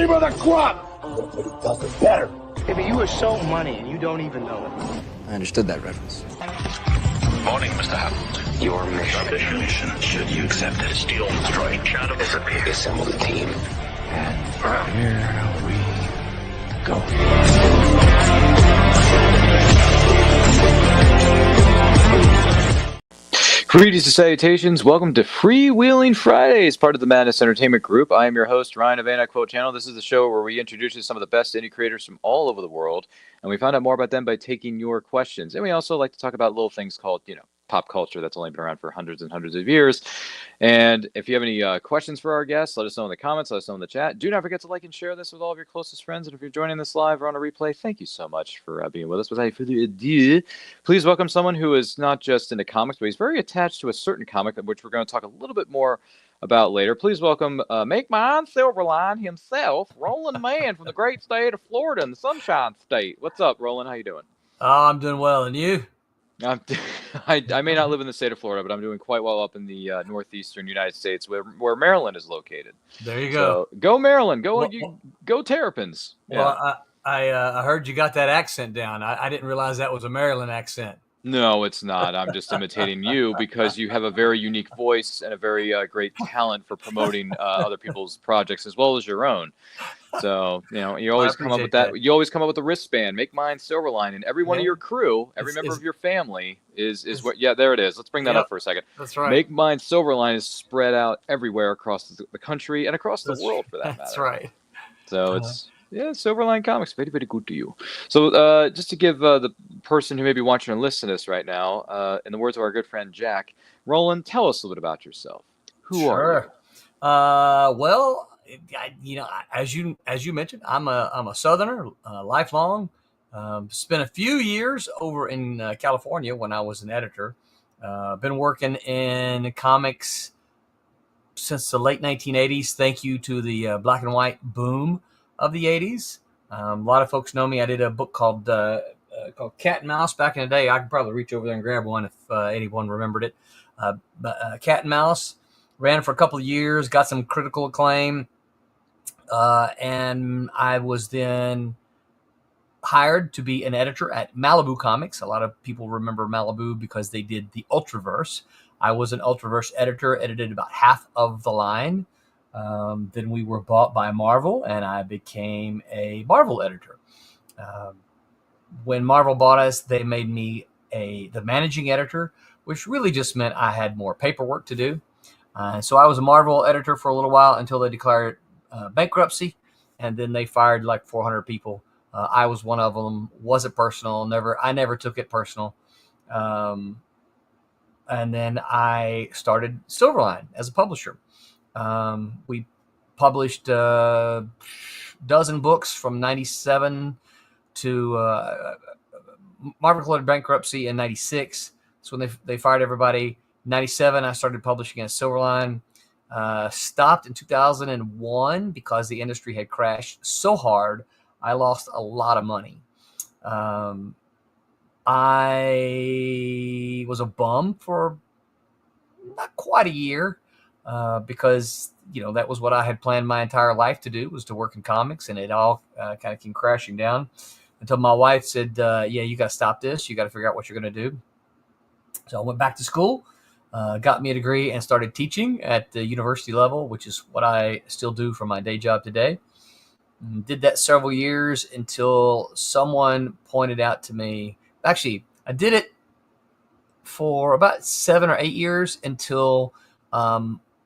cream of the crop. But it does it better. Yeah, but you are so money and you don't even know it. I understood that reference. Morning, Mr. Hammond. Your mission, should you accept it, steal, destroy, shadow, disappear. assemble the team. And here we go. Greetings and salutations. Welcome to Freewheeling Fridays, part of the Madness Entertainment Group. I am your host, Ryan of Anti Quote Channel. This is the show where we introduce you to some of the best indie creators from all over the world, and we find out more about them by taking your questions. And we also like to talk about little things called, pop culture that's only been around for hundreds and hundreds of years. And if you have any questions for our guests, let us know in the comments, let us know in the chat. Do not forget to like and share this with all of your closest friends. And if you're joining this live or on a replay, thank you so much for being with us. Without further ado, please welcome someone who is not just into comics, but he's very attached to a certain comic, which we're going to talk a little bit more about later. Please welcome Make Mine Silverline himself, Roland Mann from the great state of Florida and the Sunshine State. What's up, Roland? How you doing? Oh, I'm doing well. And you? I may not live in the state of Florida, but I'm doing quite well up in the northeastern United States, where Maryland is located. There you go. So, go Maryland. Go Terrapins. Well, yeah. I heard you got that accent down. I didn't realize that was a Maryland accent. No, it's not. I'm just imitating you because you have a very unique voice and a very great talent for promoting other people's projects as well as your own. So, you always come up with that. You always come up with the wristband. Make mine Silverline, and every one of your crew, every member of your family is what. Yeah, there it is. Let's bring that up for a second. That's right. Make mine Silverline is spread out everywhere across the country and across the world for that matter. That's right. So it's. Yeah, Silverline Comics, very, very good to you. So just to give the person who may be watching and listening to this right now, in the words of our good friend Jack, Roland, tell us a little bit about yourself. Who are you? Well, as you mentioned, I'm a Southerner, lifelong. Spent a few years over in California when I was an editor. Been working in comics since the late 1980s. Thank you to the black and white boom of the 80s. A lot of folks know me. I did a book called Cat and Mouse back in the day. I could probably reach over there and grab one if anyone remembered it. Cat and Mouse ran for a couple of years, got some critical acclaim, and I was then hired to be an editor at Malibu Comics. A lot of people remember Malibu because they did the Ultraverse. I was an Ultraverse editor, edited about half of the line. Then we were bought by Marvel, and I became a Marvel editor. When Marvel bought us, they made me the managing editor, which really just meant I had more paperwork to do. So I was a Marvel editor for a little while until they declared bankruptcy, and then they fired like 400 people. I was one of them. Wasn't personal. I never took it personal. And then I started Silverline as a publisher. We published a dozen books from 97 to Marvel declared bankruptcy in 96. So when they fired everybody. 97, I started publishing as Silverline. Stopped in 2001 because the industry had crashed so hard. I lost a lot of money. I was a bum for not quite a year. Because, that was what I had planned my entire life to do, was to work in comics, and it all kind of came crashing down until my wife said, you got to stop this. You got to figure out what you're going to do. So I went back to school, got me a degree, and started teaching at the university level, which is what I still do for my day job today. Did that several years until someone pointed out to me, actually, I did it for about 7 or 8 years until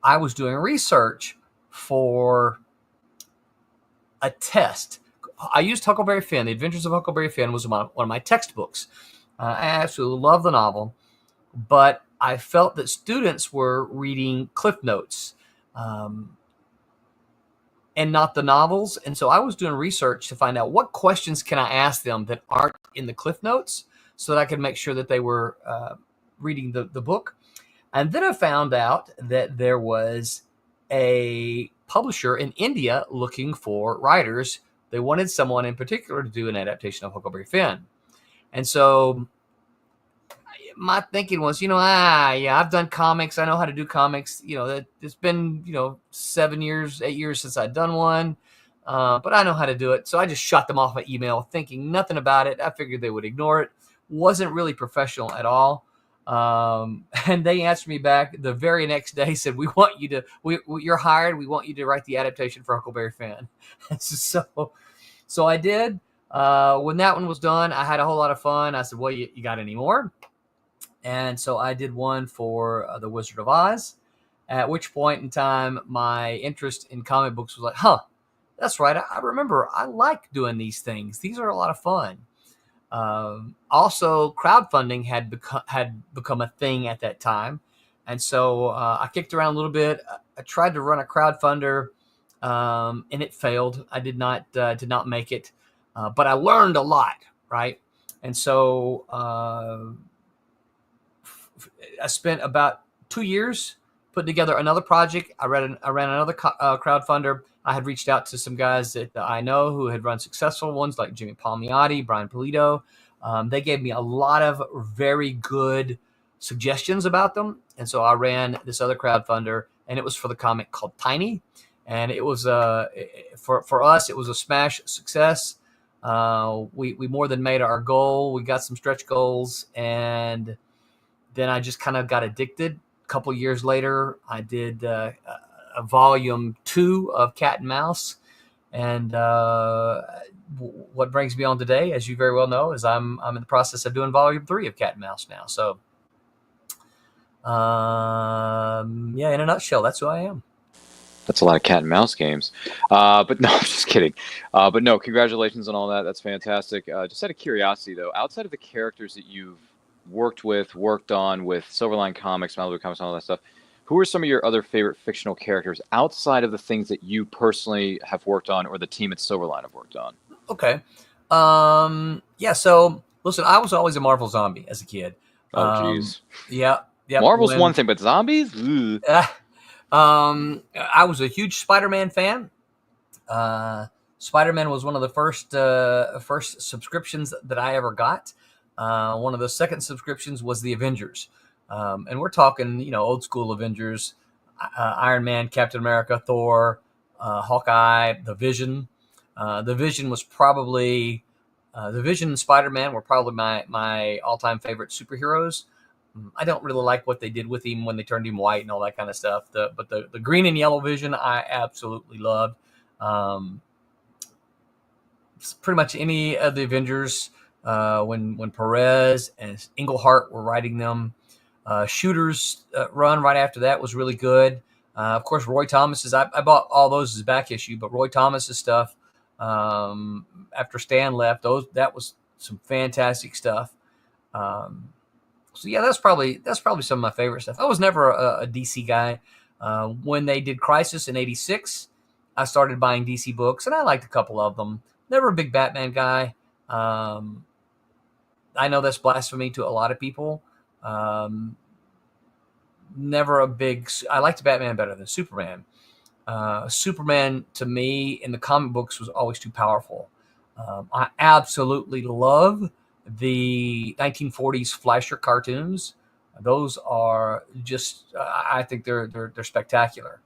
I was doing research for a test. I used Huckleberry Finn. The Adventures of Huckleberry Finn was one of my textbooks. I absolutely love the novel, but I felt that students were reading Cliff Notes and not the novels. And so I was doing research to find out what questions can I ask them that aren't in the Cliff Notes so that I could make sure that they were reading the book. And then I found out that there was a publisher in India looking for writers. They wanted someone in particular to do an adaptation of Huckleberry Finn. And so my thinking was, I've done comics. I know how to do comics. It's been, 7 years, 8 years since I'd done one. but I know how to do it. So I just shot them off an email thinking nothing about it. I figured they would ignore it. Wasn't really professional at all. And they answered me back the very next day, said, you're hired. We want you to write the adaptation for Huckleberry Finn. So I did. When that one was done, I had a whole lot of fun. I said, well, you got any more? And so I did one for The Wizard of Oz, at which point in time, my interest in comic books was like, that's right. I remember I like doing these things. These are a lot of fun. Also, crowdfunding had become a thing at that time. And so I kicked around a little bit. I tried to run a crowdfunder, and it failed. I did not make it, but I learned a lot, right? And so I spent about 2 years putting together another project. I ran another crowdfunder. I had reached out to some guys that I know who had run successful ones, like Jimmy Palmiotti, Brian Polito. They gave me a lot of very good suggestions about them. And so I ran this other crowdfunder, and it was for the comic called Tiny. And it was for us, it was a smash success. We more than made our goal. We got some stretch goals, and then I just kind of got addicted. A couple of years later, I did a volume 2 of Cat and Mouse. And what brings me on today, as you very well know, is I'm in the process of doing volume 3 of Cat and Mouse now. So, yeah, in a nutshell, that's who I am. That's a lot of cat and mouse games. But no, I'm just kidding. But no, congratulations on all that. That's fantastic. Just out of curiosity, though, outside of the characters that you've worked on with Silverline Comics, Malibu Comics, and all that stuff, who are some of your other favorite fictional characters outside of the things that you personally have worked on or the team at Silverline have worked on? Okay. Yeah, so, listen, I was always a Marvel zombie as a kid. Oh, jeez. Yeah. Marvel's one thing, but zombies? I was a huge Spider-Man fan. Spider-Man was one of the first subscriptions that I ever got. One of the second subscriptions was the Avengers. And we're talking, old school Avengers, Iron Man, Captain America, Thor, Hawkeye, The Vision. The Vision was probably, The Vision and Spider-Man were probably my all-time favorite superheroes. I don't really like what they did with him when they turned him white and all that kind of stuff. But the green and yellow Vision, I absolutely loved. Pretty much any of the Avengers, when Perez and Englehart were writing them. Shooter's run right after that was really good. Of course, Roy Thomas's, I bought all those as back issue, but Roy Thomas's stuff, after Stan left, that was some fantastic stuff. So yeah, that's probably some of my favorite stuff. I was never a DC guy. When they did Crisis in '86, I started buying DC books, and I liked a couple of them. Never a big Batman guy. I know that's blasphemy to a lot of people. Never a big. I liked Batman better than Superman. Superman to me in the comic books was always too powerful. I absolutely love the 1940s Fleischer cartoons. Those are just, I think they're spectacular.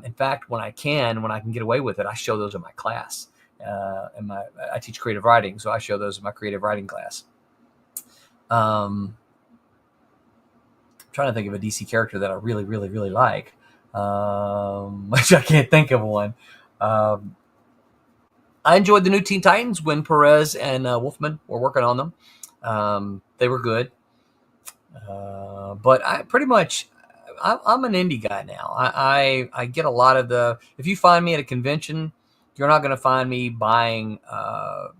In fact, when I can get away with it, I show those in my class. I teach creative writing, so I show those in my creative writing class. I'm trying to think of a DC character that I really, really, really like, which I can't think of one. I enjoyed the new Teen Titans when Perez and Wolfman were working on them. They were good. But I'm an indie guy now. I get a lot of if you find me at a convention, you're not going to find me buying,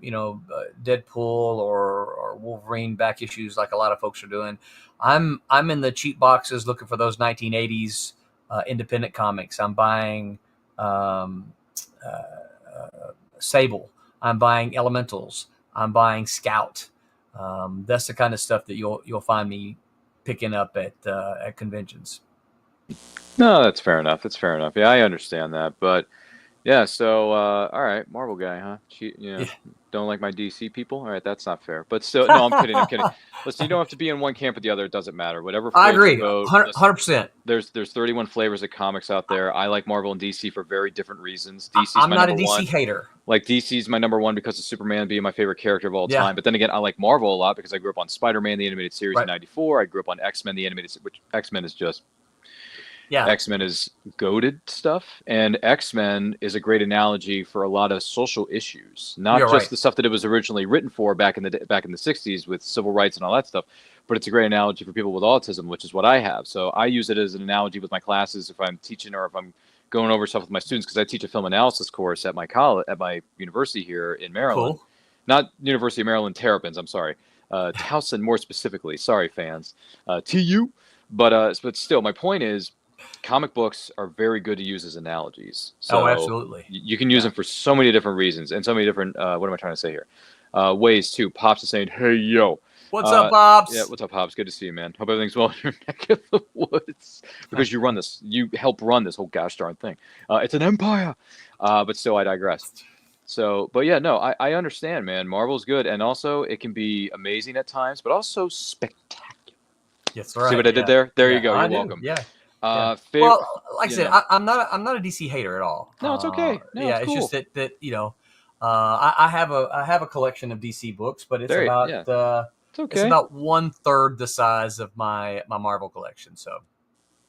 Deadpool or Wolverine back issues like a lot of folks are doing. I'm in the cheap boxes looking for those 1980s independent comics. I'm buying Sable. I'm buying Elementals. I'm buying Scout. That's the kind of stuff that you'll find me picking up at conventions. No, that's fair enough. Yeah, I understand that, but Yeah, so all right, Marvel guy, huh? Yeah. Don't like my DC people. All right, that's not fair. But still, no, I'm kidding. I'm kidding. Listen, you don't have to be in one camp or the other. It doesn't matter. Whatever I floats your agree, boat. Listen, 100%. there's 31 flavors of comics out there. I like Marvel and DC for very different reasons. I, DC's I'm my not a number DC one. hater. Like DC's my number one because of Superman being my favorite character of all Yeah. time. But then again, I like Marvel a lot because I grew up on Spider-Man the animated series in Right. '94. I grew up on X-Men the animated, which X-Men is just Yeah. X-Men is goated stuff, and X-Men is a great analogy for a lot of social issues, not You're just right. the stuff that it was originally written for back in the '60s with civil rights and all that stuff, but it's a great analogy for people with autism, which is what I have. So I use it as an analogy with my classes if I'm teaching or if I'm going over stuff with my students, because I teach a film analysis course at my college, at my university here in Maryland, Cool. not University of Maryland Terrapins. I'm sorry, Towson more specifically. Sorry, fans, TU, but still, my point is, comic books are very good to use as analogies. So Absolutely. you can use them for so many different reasons and so many different, what am I trying to say here? Ways too. Pops is saying, hey, yo. What's up, Pops? Yeah, what's up, Pops? Good to see you, man. Hope everything's well in your neck of the woods. Because you help run this whole gosh darn thing. It's an empire. But still, I digress. So, but yeah, no, I understand, man. Marvel's good. And also, it can be amazing at times, but also spectacular. Yes, right. See what I did there? There you go. You're welcome. Yeah. Well, like I said, I'm not a DC hater at all. No, it's okay. No, yeah, it's cool. just that I have a collection of DC books, but it's about it's okay. It's about 1/3 the size of my Marvel collection. So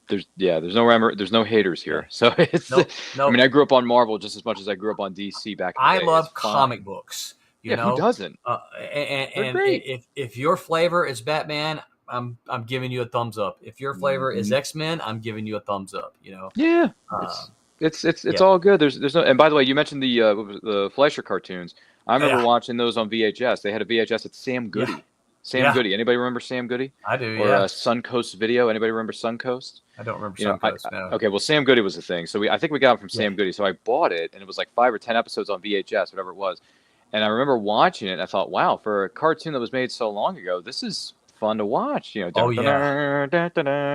there's no haters here. So it's nope. I mean, I grew up on Marvel just as much as I grew up on DC back in the day. I love comic books. You know, who doesn't? And if your flavor is Batman, I'm giving you a thumbs up. If your flavor is X-Men, I'm giving you a thumbs up. You know. Yeah. It's all good. There's no. And by the way, you mentioned the Fleischer cartoons. I remember watching those on VHS. They had a VHS at Sam Goody. Yeah. Sam Goody. Anybody remember Sam Goody? I do. Or Suncoast Video. Anybody remember Suncoast? I don't remember Suncoast. No. Okay, well, Sam Goody was the thing. So I think we got it from Sam Goody. So I bought it, and it was like 5 or 10 episodes on VHS, whatever it was. And I remember watching it, and I thought, wow, for a cartoon that was made so long ago, this is fun to watch. You know,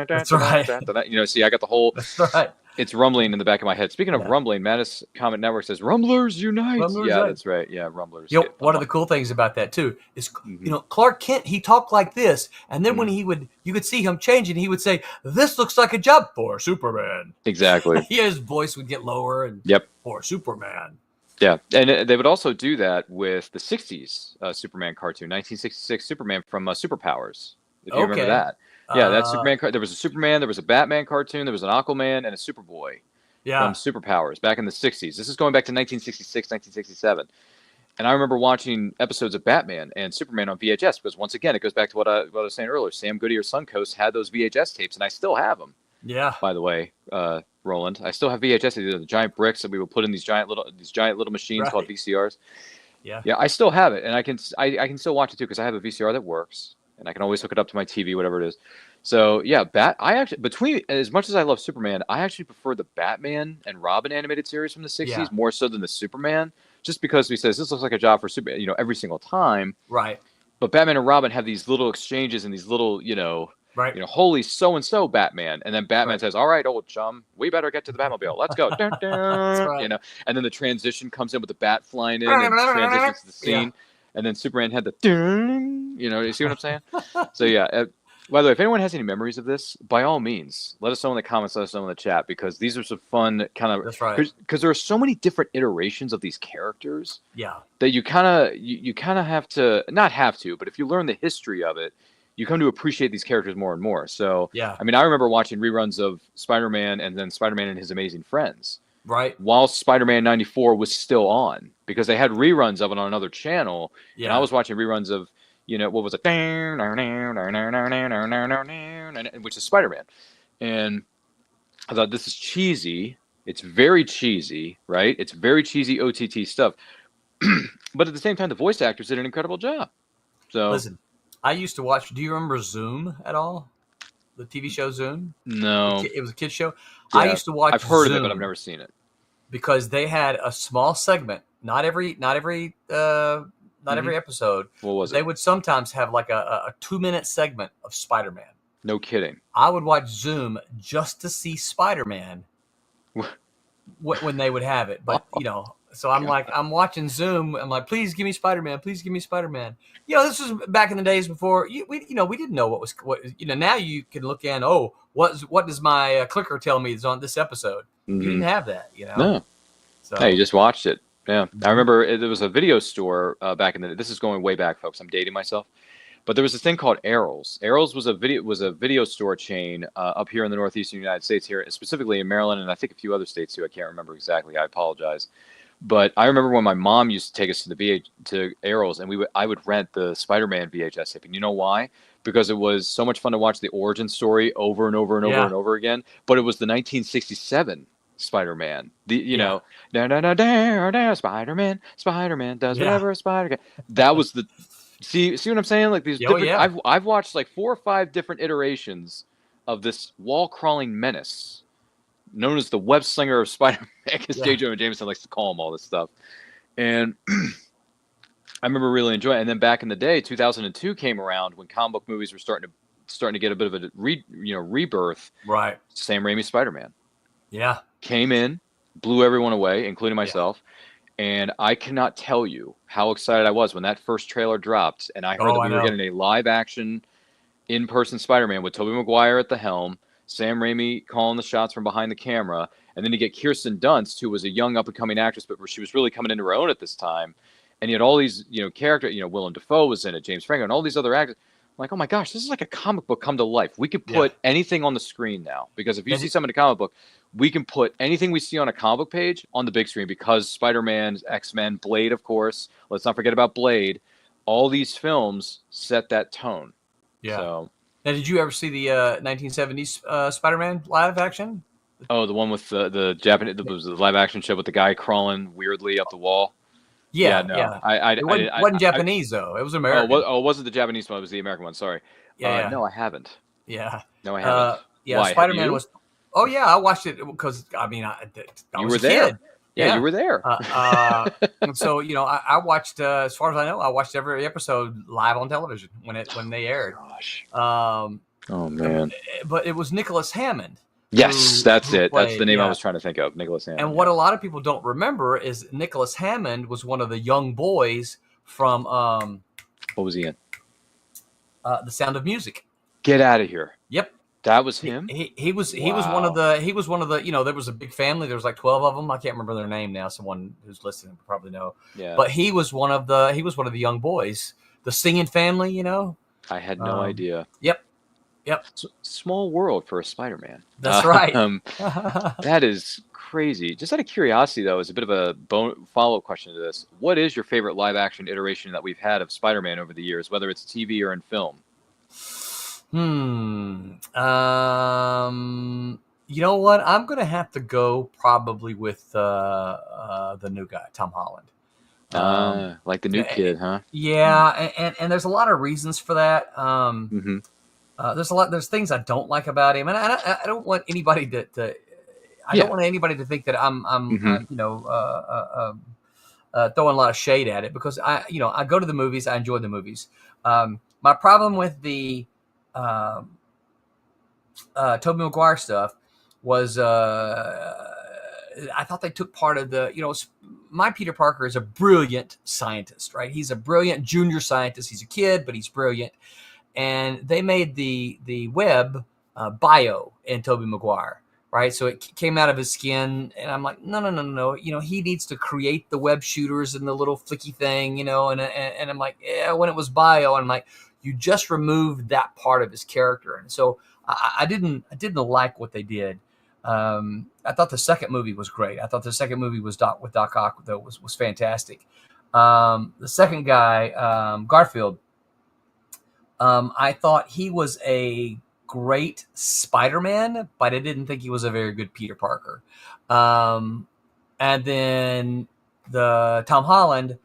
That's right. You know, see, I got the whole. That's right. It's rumbling in the back of my head. Speaking of rumbling, Madness Comment Network says Rumblers Unite. That's right. Yeah, Rumblers. You know, one of the cool things about that too is, you know, Clark Kent, he talked like this, and then when you could see him changing, he would say, "This looks like a job for Superman." Exactly. His voice would get lower, and for Superman. Yeah, and they would also do that with the '60s Superman cartoon, 1966 Superman from Superpowers. If you remember that. Yeah, that Superman. There was a Superman, there was a Batman cartoon, there was an Aquaman, and a Superboy from Superpowers back in the 60s. This is going back to 1966, 1967. And I remember watching episodes of Batman and Superman on VHS because, once again, it goes back to what I was saying earlier. Sam Goody or Suncoast had those VHS tapes, and I still have them. Yeah. By the way, Roland, I still have VHS. The giant bricks that we would put in these giant little machines called VCRs. Yeah. Yeah, I still have it, and I can still watch it too because I have a VCR that works. And I can always hook it up to my TV, whatever it is. So yeah, I actually, between as much as I love Superman, I actually prefer the Batman and Robin animated series from the '60s more so than the Superman, just because he says this looks like a job for Superman, you know, every single time. Right. But Batman and Robin have these little exchanges and these little, you know, holy so and so Batman, and then Batman says, "All right, old chum, we better get to the Batmobile. Let's go." Dun, dun, you know, and then the transition comes in with the bat flying in and transitions to the scene. Yeah. And then Superman had the, you know, you see what I'm saying? So yeah. By the way, if anyone has any memories of this, by all means, let us know in the comments, let us know in the chat, because these are some fun kind of. That's right. Because there are so many different iterations of these characters. Yeah. That you kind of have to, not have to, but if you learn the history of it, you come to appreciate these characters more and more. So yeah. I mean, I remember watching reruns of Spider-Man and then Spider-Man and His Amazing Friends. Right. While Spider-Man 94 was still on, because they had reruns of it on another channel. Yeah. And I was watching reruns of, you know, what was it? Which is Spider-Man. And I thought, this is cheesy. It's very cheesy, right? It's very cheesy OTT stuff. But at the same time, the voice actors did an incredible job. So listen, I used to watch, do you remember Zoom at all? The TV show Zoom? No. It was a kid's show. Yeah, I used to watch I've heard Zoom of it, but I've never seen it. Because they had a small segment, not every episode. What was it? They would sometimes have like a 2-minute segment of Spider-Man. No kidding. I would watch Zoom just to see Spider-Man when they would have it. But so I'm like, I'm watching Zoom. I'm like, please give me Spider-Man. Please give me Spider-Man. This was back in the days before we didn't know what. Now you can look in. Oh, what does my clicker tell me is on this episode? Mm-hmm. You didn't have that, No. So you just watched it. Yeah, I remember there was a video store back in the. This is going way back, folks. I'm dating myself, but there was this thing called Errol's. Errol's was a video store chain up here in the northeastern United States, here specifically in Maryland, and I think a few other states too. I can't remember exactly. I apologize, but I remember when my mom used to take us to Errol's, and I would rent the Spider-Man VHS tape, and you know why? Because it was so much fun to watch the origin story over and over and over and over again. But it was the 1967. Spider-Man, Spider-Man does whatever a spider can. That was the see what I'm saying? Like these different, I've watched like 4 or 5 different iterations of this wall-crawling menace known as the web slinger of Spider-Man, because J. Jonah Jameson likes to call him all this stuff. And I remember really enjoying it. And then back in the day, 2002 came around when comic book movies were starting to get a bit of a rebirth. Right. Sam Raimi's Spider-Man. Yeah. Came in, blew everyone away, including myself. And I cannot tell you how excited I was when that first trailer dropped and I heard that we were getting a live action in-person Spider-Man with Tobey Maguire at the helm, Sam Raimi calling the shots from behind the camera, and then to get Kirsten Dunst, who was a young up-and-coming actress, but she was really coming into her own at this time. And you had all these, characters, Willem Dafoe was in it, James Franco, and all these other actors. I'm like, oh my gosh, this is like a comic book come to life. We could put anything on the screen now, because if you see something in a comic book, we can put anything we see on a comic book page on the big screen, because Spider-Man, X-Men, Blade, of course. Let's not forget about Blade. All these films set that tone. Yeah. So, now, did you ever see the 1970s Spider-Man live action? Oh, the one with the Japanese, it was the live action show with the guy crawling weirdly up the wall. Yeah, no. Yeah. It wasn't Japanese though. It was American. It wasn't the Japanese one. It was the American one. Sorry. No, I haven't. Yeah. No, I haven't. Why? Spider-Man was. Oh yeah, I watched it because I was a kid. Yeah, you were there. And so I watched. As far as I know, I watched every episode live on television when they aired. Gosh. Oh man. But it was Nicholas Hammond. Yes, that's it. That's the name I was trying to think of, Nicholas Hammond. And what a lot of people don't remember is Nicholas Hammond was one of the young boys from what was he in? The Sound of Music. Get out of here. Yep. That was him. He was one of the there was a big family. There was like 12 of them. I can't remember their name now. Someone who's listening would probably know. Yeah. But he was one of the young boys. The singing family, I had no idea. Yep. Small world for a Spider-Man. That's right. That is crazy. Just out of curiosity, though, as a bit of a follow-up question to this, what is your favorite live-action iteration that we've had of Spider-Man over the years, whether it's TV or in film? You know what? I'm gonna have to go probably with the new guy, Tom Holland. Like the new kid, huh? Yeah, and there's a lot of reasons for that. There's things I don't like about him, and I don't want anybody to don't want anybody to think that I'm throwing a lot of shade at it, because I go to the movies, I enjoy the movies. My problem with the Tobey Maguire stuff was I thought they took part of my Peter Parker is a brilliant scientist, right? He's a brilliant junior scientist. He's a kid, but he's brilliant. And they made the web bio in Tobey Maguire, right? So it came out of his skin, and I'm like, no. He needs to create the web shooters and the little flicky thing, and I'm like, when it was bio, I'm like, you just removed that part of his character. And so I didn't like what they did. I thought the second movie was great. I thought the second movie with Doc Ock was fantastic. The second guy, Garfield, I thought he was a great Spider-Man, but I didn't think he was a very good Peter Parker. And then the Tom Holland,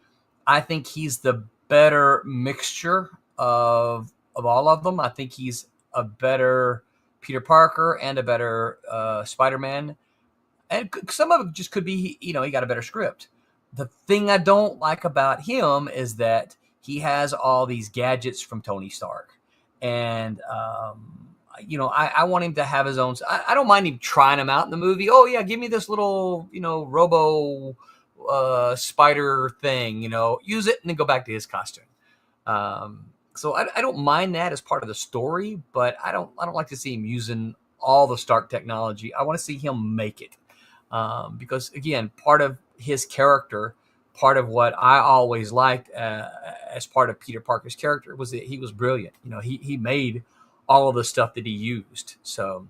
I think he's the better mixture of all of them. I think he's a better Peter Parker and a better Spider-Man. And some of it just could be, he got a better script. The thing I don't like about him is that he has all these gadgets from Tony Stark. And I want him to have his own. I don't mind him trying him out in the movie. Oh yeah, give me this little, robo spider thing. Use it and then go back to his costume. So I don't mind that as part of the story, but I don't like to see him using all the Stark technology. I want to see him make it, because again, part of his character, part of what I always liked as part of Peter Parker's character was that he was brilliant. He made all of the stuff that he used. So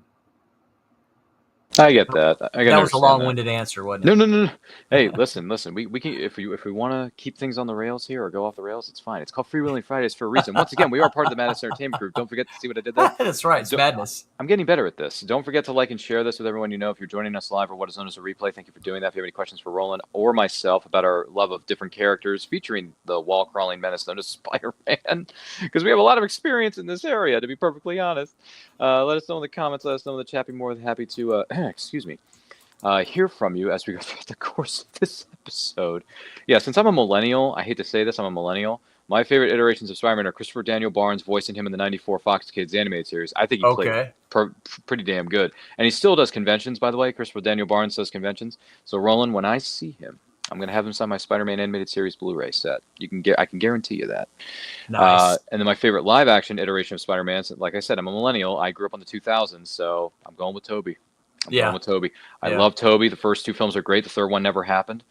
I get that. that was a long-winded answer, wasn't it? No. Hey, listen. We can if we want to keep things on the rails here or go off the rails, it's fine. It's called Freewheeling Fridays for a reason. Once again, we are part of the Madness Entertainment Group. Don't forget to see what I did there. That's right. It's madness. I'm getting better at this. Don't forget to like and share this with everyone you know. If you're joining us live or what is known as a replay, thank you for doing that. If you have any questions for Roland or myself about our love of different characters featuring the wall-crawling menace known as Spider-Man, because we have a lot of experience in this area, to be perfectly honest. Let us know in the comments. Let us know in the chat. Be more than happy to, excuse me, hear from you as we go through the course of this episode. Yeah, since I'm a millennial, I hate to say this, I'm a millennial. My favorite iterations of Spider-Man are Christopher Daniel Barnes voicing him in the '94 Fox Kids animated series. I think he played pretty damn good. And he still does conventions, by the way. Christopher Daniel Barnes does conventions. So, Roland, when I see him, I'm going to have him sign my Spider-Man animated series Blu-ray set. I can guarantee you that. Nice. And then my favorite live-action iteration of Spider-Man, like I said, I'm a millennial. I grew up on the 2000s, so I'm going with Tobey. I'm going with Tobey. I love Tobey. The first two films are great. The third one never happened.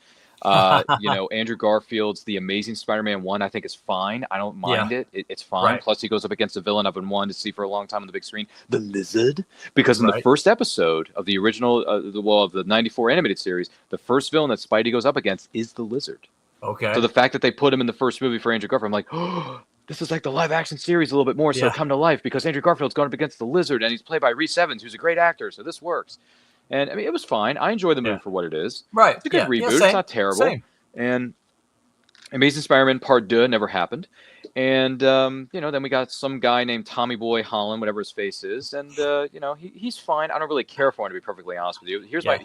Andrew Garfield's The Amazing Spider-Man 1, I think is fine. I don't mind it. It's fine. Right. Plus, he goes up against a villain I've been wanting to see for a long time on the big screen, the Lizard. Because in the first episode of the original, of the '94 animated series, the first villain that Spidey goes up against is the Lizard. Okay. So the fact that they put him in the first movie for Andrew Garfield, I'm like, oh, this is like the live-action series a little bit more, so come to life, because Andrew Garfield's going up against the Lizard, and he's played by Rhys Evans, who's a great actor, so this works. And, I mean, it was fine. I enjoy the movie for what it is. Right. It's a good reboot. It's not terrible. Same. And Amazing Spider-Man Part 2 never happened. And, then we got some guy named Tommy Boy Holland, whatever his face is. And, he's fine. I don't really care for him, to be perfectly honest with you. Here's my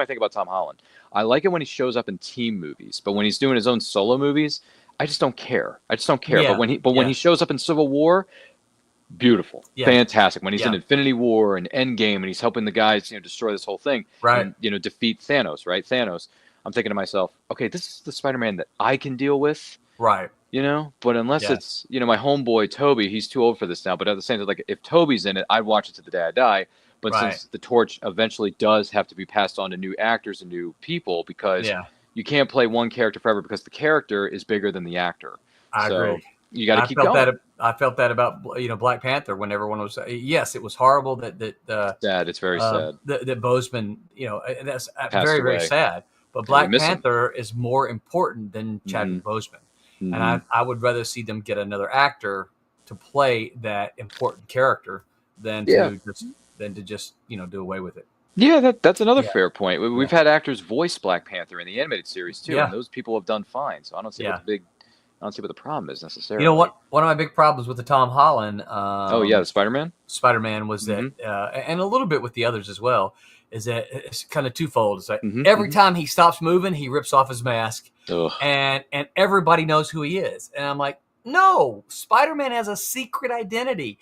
thing about Tom Holland. I like it when he shows up in team movies. But when he's doing his own solo movies, I just don't care. Yeah. But when he shows up in Civil War, beautiful, fantastic. When he's in Infinity War and Endgame, and he's helping the guys, destroy this whole thing, and defeat Thanos, right? I'm thinking to myself, okay, this is the Spider-Man that I can deal with, right? But unless it's my homeboy Tobey, he's too old for this now. But at the same time, like if Tobey's in it, I'd watch it to the day I die. But since the torch eventually does have to be passed on to new actors and new people, because you can't play one character forever, because the character is bigger than the actor. I agree. You got to keep going. I felt that about Black Panther when everyone was yes, it was horrible that sad. It's very sad that Boseman that's very very sad. But Black Panther is more important than Chadwick Boseman, and I would rather see them get another actor to play that important character than to just do away with it. Yeah, that's another fair point. We've had actors voice Black Panther in the animated series too, and those people have done fine. So I don't see what the problem is necessarily. One of my big problems with the Tom Holland, the Spider-Man was that, and a little bit with the others as well, is that it's kind of twofold. It's like every time he stops moving, he rips off his mask, and everybody knows who he is. And I'm like, no, Spider-Man has a secret identity.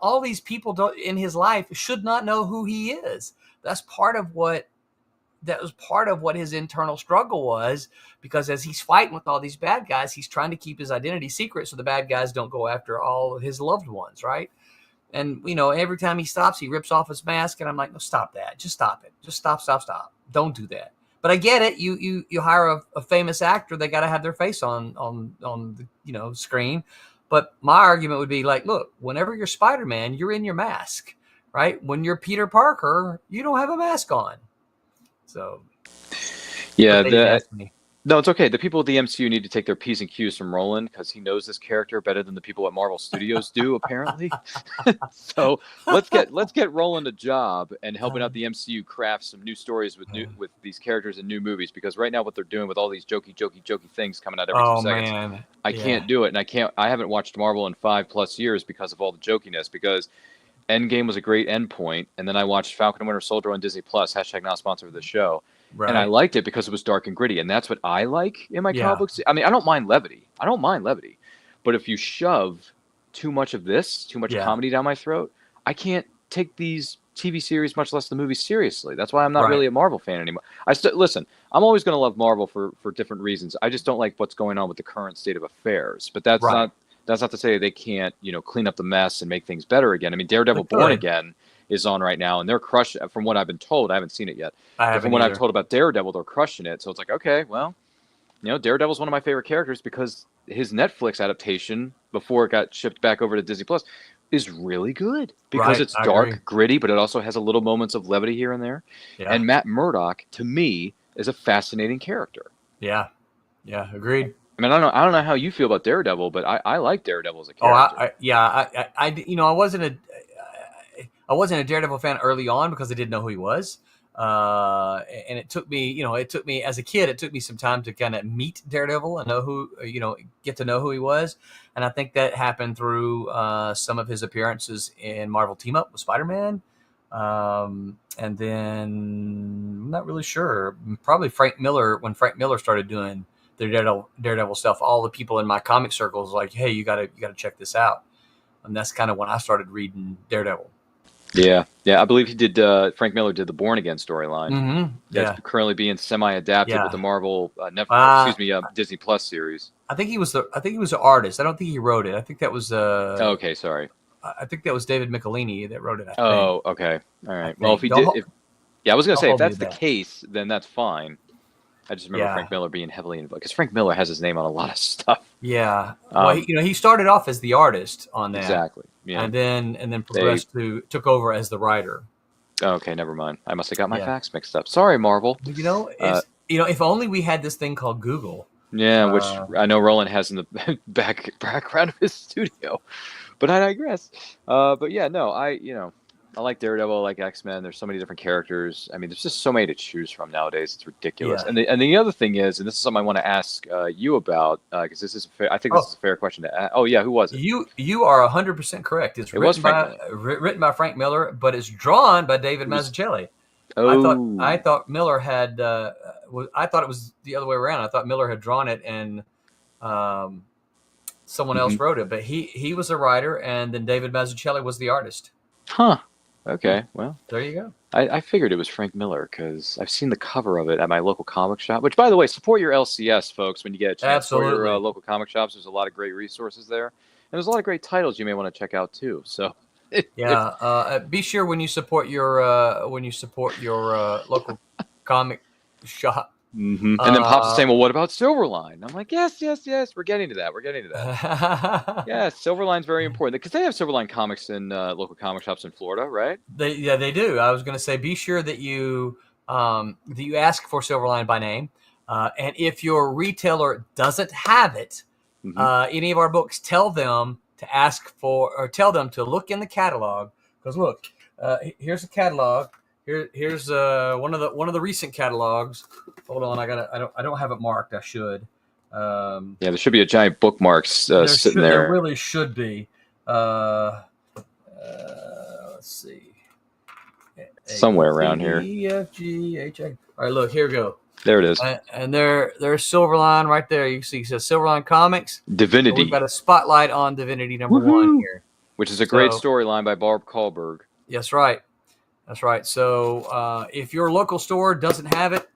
All these people in his life should not know who he is. That was part of what his internal struggle was, because as he's fighting with all these bad guys, he's trying to keep his identity secret so the bad guys don't go after all of his loved ones, right? And, every time he stops, he rips off his mask, and I'm like, no, stop that. Just stop it. Just stop. Don't do that. But I get it. You hire a famous actor, they got to have their face on the screen. But my argument would be like, look, whenever you're Spider-Man, you're in your mask, right? When you're Peter Parker, you don't have a mask on. So, no, it's okay. The people at the MCU need to take their P's and Q's from Roland, because he knows this character better than the people at Marvel Studios do, apparently. So let's get Roland a job and helping out the MCU craft some new stories with these characters in new movies, because right now what they're doing with all these jokey things coming out every 2 seconds, man. I can't do it, and I haven't watched Marvel in 5+ years because of all the jokiness, because Endgame was a great endpoint, and then I watched Falcon and Winter Soldier on Disney Plus, # not sponsored for the show. Right. And I liked it because it was dark and gritty, and that's what I like in my comic books. I mean, I don't mind levity. But if you shove too much of this, too much comedy down my throat, I can't take these TV series, much less the movies, seriously. That's why I'm not Right. really a Marvel fan anymore. Listen, I'm always going to love Marvel for different reasons. I just don't like what's going on with the current state of affairs. But that's Right. not to say they can't, clean up the mess and make things better again. I mean, Daredevil They Born could. Again is on right now, and they're crushing. From what I've been told, I haven't seen it yet. I But haven't from what I've either. told about Daredevil, they're crushing it. So it's like, okay, well, Daredevil's one of my favorite characters because his Netflix adaptation before it got shipped back over to Disney Plus is really good because Right, it's I dark, agree. gritty, but it also has a little moments of levity here and there. Yeah. And Matt Murdock, to me, is a fascinating character. Yeah. Yeah. Agreed. I mean, I don't know how you feel about Daredevil, but I like Daredevil as a Oh, character. I wasn't a Daredevil fan early on because I didn't know who he was. And it took me as a kid, it took me some time to kind of meet Daredevil and get to know who he was. And I think that happened through some of his appearances in Marvel Team Up with Spider-Man. And then I'm not really sure, probably Frank Miller, when Frank Miller started doing the Daredevil stuff, all the people in my comic circles were like, hey, you gotta check this out. And that's kind of when I started reading Daredevil. Yeah. I believe he did. Frank Miller did the Born Again storyline. Mm-hmm. That's currently being semi-adapted Yeah. with the Marvel Disney Plus series. I think he was the artist. I don't think he wrote it. I think that was Okay, sorry. I think that was David Michelini that wrote it. I think. Oh, okay. All right. I Well, if think. he did, I was gonna don't say if hold me that's to the that. case, then that's fine. I just remember Yeah. Frank Miller being heavily involved because Frank Miller has his name on a lot of stuff. Yeah. Well, he started off as the artist on that. Exactly. Yeah. And then progressed took over as the writer. Okay, never mind. I must have got my Yeah. facts mixed up. Sorry, Marvel. If only we had this thing called Google. Yeah, which I know Roland has in the background of his studio, but I digress. But yeah, no, I like Daredevil, I like X-Men. There's so many different characters. I mean, there's just so many to choose from nowadays. It's ridiculous. Yeah. And the other thing is, and this is something I want to ask you about, because this is fair. I think this is a fair question to ask. Oh yeah, who was it? You are 100% correct. It was written by Frank Miller, but it's drawn by David Mazzucchelli. Oh, I thought Miller had. I thought it was the other way around. I thought Miller had drawn it and someone else wrote it, but he was a writer, and then David Mazzucchelli was the artist. Huh. Okay. Well, there you go. I figured it was Frank Miller because I've seen the cover of it at my local comic shop. Which, by the way, support your LCS, folks, when you get a chance. Absolutely. For your local comic shops. There's a lot of great resources there, and there's a lot of great titles you may want to check out too. So. Be sure when you support your local comic shop. Mm-hmm. And then Pops is saying, "Well, what about Silverline?" I'm like, "Yes, we're getting to that. Yeah, Silverline's very important because they have Silverline comics in local comic shops in Florida, right?" They do. I was going to say, be sure that you ask for Silverline by name, and if your retailer doesn't have it, any of our books, tell them to ask for, or tell them to look in the catalog. Because look, here's a catalog. Here's one of the recent catalogs. Hold on, I don't have it marked. I should. Yeah, there should be a giant bookmarks sitting there. There really should be. Let's see. Somewhere around here. E, F, G, H, I. All right, look, here we go. There it is. And there's Silverline right there. You can see it says Silverline Comics. Divinity. So we've got a spotlight on Divinity #1 here. Which is a great storyline by Barb Kahlberg. That's right. So if your local store doesn't have it,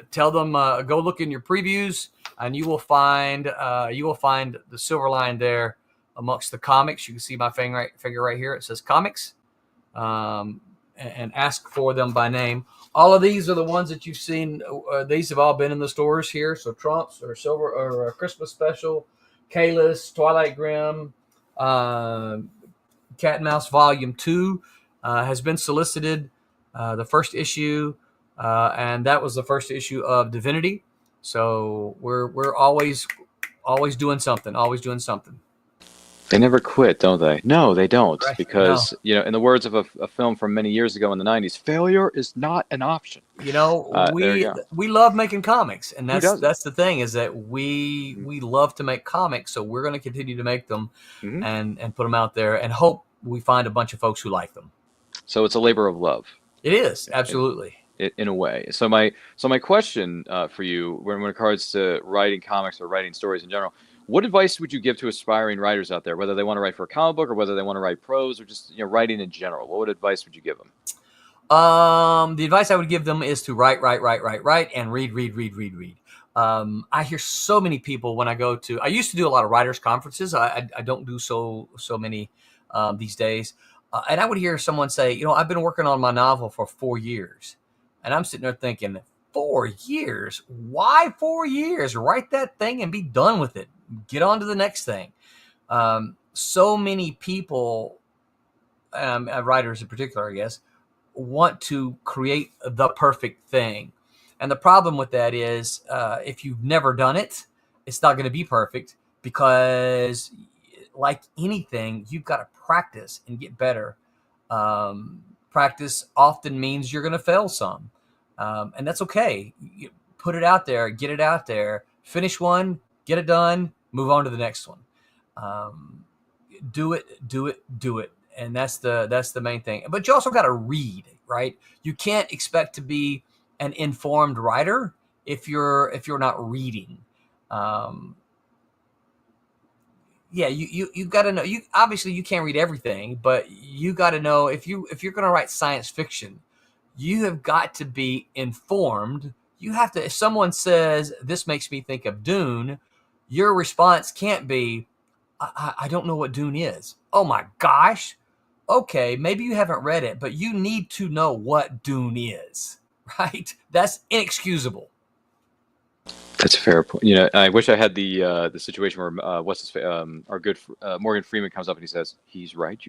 tell them go look in your previews, and you will find the Silverline there amongst the comics. You can see my finger right here. It says comics, and ask for them by name. All of these are the ones that you've seen. These have all been in the stores here. So Trumps or Silver or Christmas Special, Kalis, Twilight Grim, Cat and Mouse Volume 2 has been solicited. The first issue, and that was the first issue of Divinity. So we're always doing something. Always doing something. They never quit, don't they? No, they don't. Right. Because, in the words of a film from many years ago in the 90s, failure is not an option. We love making comics, and that's the thing, is that we love to make comics, so we're going to continue to make them and put them out there and hope we find a bunch of folks who like them. So it's a labor of love. It is, absolutely. In a way. So my question for you, when it comes to writing comics or writing stories in general, What advice would you give to aspiring writers out there, whether they want to write for a comic book or whether they want to write prose or just writing in general? What advice would you give them? The advice I would give them is to write, and read. I hear so many people when I go to. I used to do a lot of writers' conferences. I don't do so many these days. And I would hear someone say, I've been working on my novel for 4 years, and I'm sitting there thinking, 4 years? Why 4 years? Write that thing and be done with it. Get on to the next thing. So many people, writers in particular, I guess, want to create the perfect thing. And the problem with that is if you've never done it, it's not going to be perfect because like anything, you've got to practice and get better. Practice often means you're going to fail some. And that's okay. You put it out there, get it out there, finish one, get it done, move on to the next one. Do it. And that's the main thing. But you also got to read, right? You can't expect to be an informed writer if you're not reading. You got to know. You obviously you can't read everything, but you got to know if you're going to write science fiction, you have got to be informed. You have to. If someone says this makes me think of Dune, your response can't be, I don't know what Dune is. Oh my gosh. Okay, maybe you haven't read it, but you need to know what Dune is, right? That's inexcusable. That's a fair point. I wish I had the situation where our good Morgan Freeman comes up and he says, "He's right,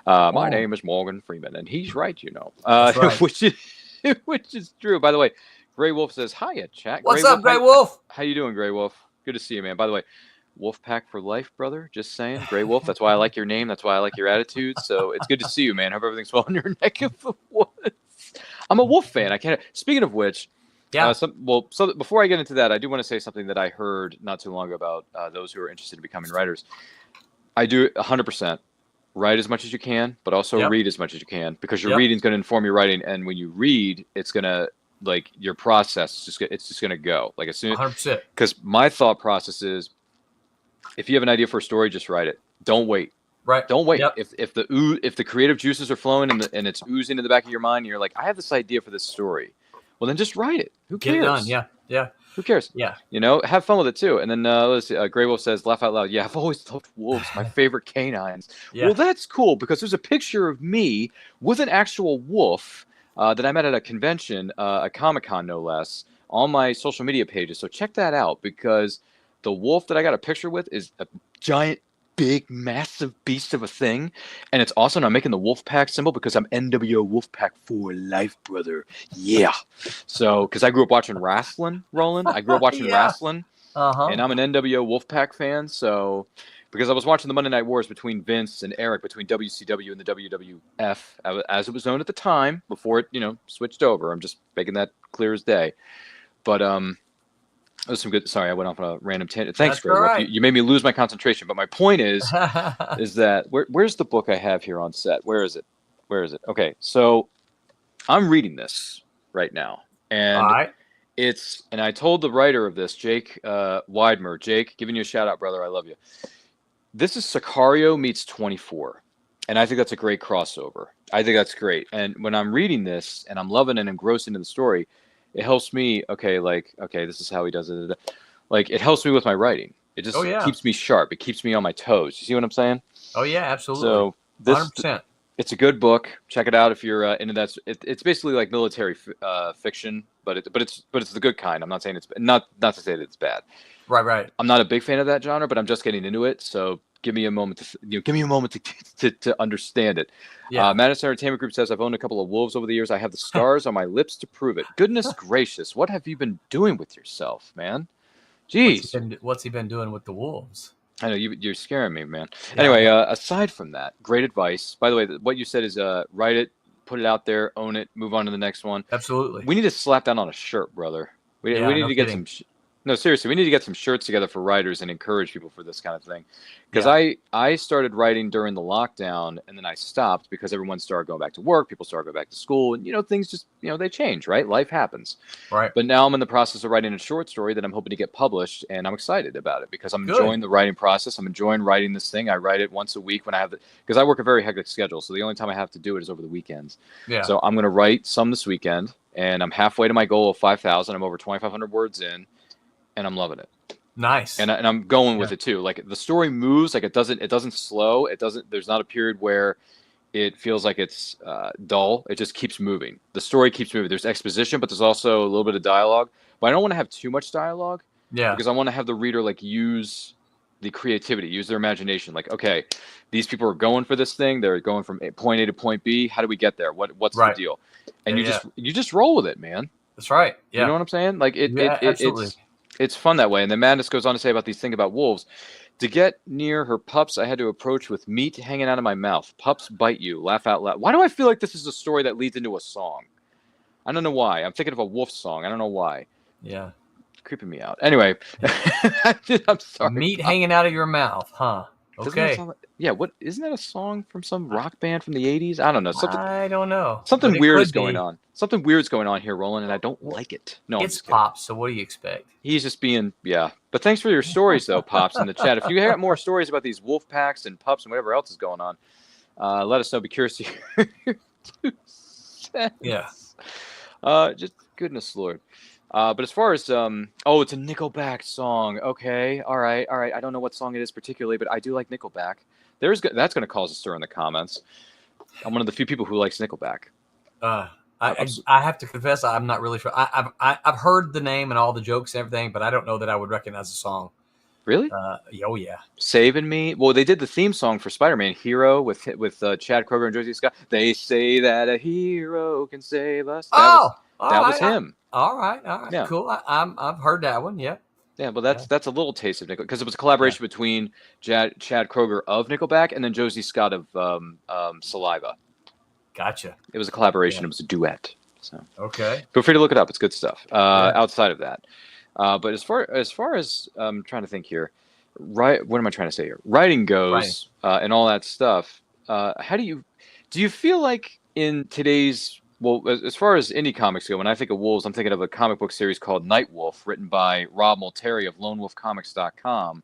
My name is Morgan Freeman, and he's right, That's right. which is true. By the way, Grey Wolf says, "Hiya, chat." What's up, Grey Wolf? How you doing, Grey Wolf? Good to see you, man. By the way, Wolfpack for life, brother. Just saying, Grey Wolf. That's why I like your name. That's why I like your attitude. So it's good to see you, man. Hope everything's well in your neck of the woods. I'm a Wolf fan. I can't. Speaking of which, yeah. So before I get into that, I do want to say something that I heard not too long ago about those who are interested in becoming writers. I do 100%. Write as much as you can, but also read as much as you can because your reading is going to inform your writing. And when you read, it's going to your process. It's just going to go as soon. 100%. Because my thought process is, if you have an idea for a story, just write it. Don't wait. Right. Don't wait. Yep. If the creative juices are flowing and it's oozing in the back of your mind, and you're like, I have this idea for this story. Well, then just write it. Who cares? Get it done. Yeah. Who cares? Yeah. Have fun with it too. And then let's see. Grey Wolf says, laugh out loud. Yeah, I've always loved wolves. My favorite canines. Yeah. Well, that's cool because there's a picture of me with an actual wolf that I met at a convention, a Comic-Con no less, on my social media pages. So check that out because the wolf that I got a picture with is a giant, big, massive beast of a thing. And it's awesome. I'm making the Wolfpack symbol because I'm NWO Wolfpack for life, brother. Yeah. So, because I grew up watching wrestling, Roland. I grew up watching wrestling. And I'm an NWO Wolfpack fan. So, because I was watching the Monday Night Wars between Vince and Eric, between WCW and the WWF, as it was known at the time, before it, switched over. I'm just making that clear as day. But, that was some good. Sorry, I went off on a random tangent. Thanks, Grey Wolf. Right. You made me lose my concentration. But my point is that where's the book I have here on set? Where is it? Okay, so I'm reading this right now, and All right. and I told the writer of this, Jake Weidmer. Jake, giving you a shout out, brother. I love you. This is Sicario meets 24, and I think that's a great crossover. I think that's great. And when I'm reading this and I'm loving and engrossed into the story, it helps me, okay, this is how he does it. It helps me with my writing. It just keeps me sharp. It keeps me on my toes. You see what I'm saying? Oh, yeah, absolutely. So 100%. It's a good book. Check it out if you're into that. It's basically like military fiction, but it's the good kind. I'm not saying it's not to say that it's bad. Right. I'm not a big fan of that genre, but I'm just getting into it. So give me a moment to understand it. Yeah. Madison Entertainment Group says, I've owned a couple of wolves over the years. I have the scars on my lips to prove it. Goodness gracious. What have you been doing with yourself, man? Jeez. What's he been doing with the wolves? I know you're scaring me, man. Yeah. Anyway, aside from that, great advice. By the way, what you said is write it, put it out there, own it, move on to the next one. Absolutely. We need to slap that on a shirt, brother. We need to get some. No, seriously, we need to get some shirts together for writers and encourage people for this kind of thing. Because Yeah. I started writing during the lockdown, and then I stopped because everyone started going back to work, people started going back to school, and things just they change, right? Life happens. Right. But now I'm in the process of writing a short story that I'm hoping to get published, and I'm excited about it because I'm Good. enjoying the writing process. I'm enjoying writing this thing. I write it once a week when I have because I work a very hectic schedule, so the only time I have to do it is over the weekends. Yeah. So I'm going to write some this weekend, and I'm halfway to my goal of 5,000. I'm over 2,500 words in. And I'm loving it. Nice. And I'm going with it too. Like the story moves, like it doesn't slow. There's not a period where it feels like it's dull. It just keeps moving. The story keeps moving. There's exposition, but there's also a little bit of dialogue. But I don't want to have too much dialogue. Yeah. Because I want to have the reader like use the creativity, use their imagination. Like, okay, these people are going for this thing. They're going from point A to point B. How do we get there? What's the deal? And you just roll with it, man. That's right. Yeah. You know what I'm saying? Like absolutely. It's fun that way. And then Madness goes on to say about these things about wolves. To get near her pups, I had to approach with meat hanging out of my mouth. Pups bite you. Laugh out loud. Why do I feel like this is a story that leads into a song? I don't know why. I'm thinking of a wolf song. I don't know why. Yeah. It's creeping me out. Anyway, I'm sorry. Meat hanging out of your mouth, huh? Okay. Yeah, what isn't that a song from some rock band from the 80s? I don't know. I don't know. Something weird is going on. Something weird's going on here, Roland, and I don't like it. No, it's Pops, so what do you expect? He's just being, yeah. But thanks for your stories, though, Pops, in the chat. If you have more stories about these wolf packs and pups and whatever else is going on, let us know. Be curious to hear your 2 cents. Yeah. Just goodness Lord. But as far as it's a Nickelback song. Okay, all right. I don't know what song it is particularly, but I do like Nickelback. That's going to cause a stir in the comments. I'm one of the few people who likes Nickelback. I have to confess, I'm not really sure. I've heard the name and all the jokes and everything, but I don't know that I would recognize the song. Really? Oh yeah. Saving Me. Well, they did the theme song for Spider-Man Hero with Chad Kroeger and Josie Scott. They say that a hero can save us. That was him. All right. Yeah. Cool. I've heard that one. Yeah. Yeah, well, that's a little taste of Nickelback because it was a collaboration between Chad Kroeger of Nickelback and then Josie Scott of Saliva. Gotcha. It was a collaboration. Yeah. It was a duet. So okay. Feel free to look it up. It's good stuff. Outside of that, but as far as I'm trying to think here, right? What am I trying to say here? Writing goes and all that stuff. How do you feel like in today's as far as indie comics go, when I think of wolves, I'm thinking of a comic book series called Night Wolf, written by Rob Multeri of LoneWolfComics.com,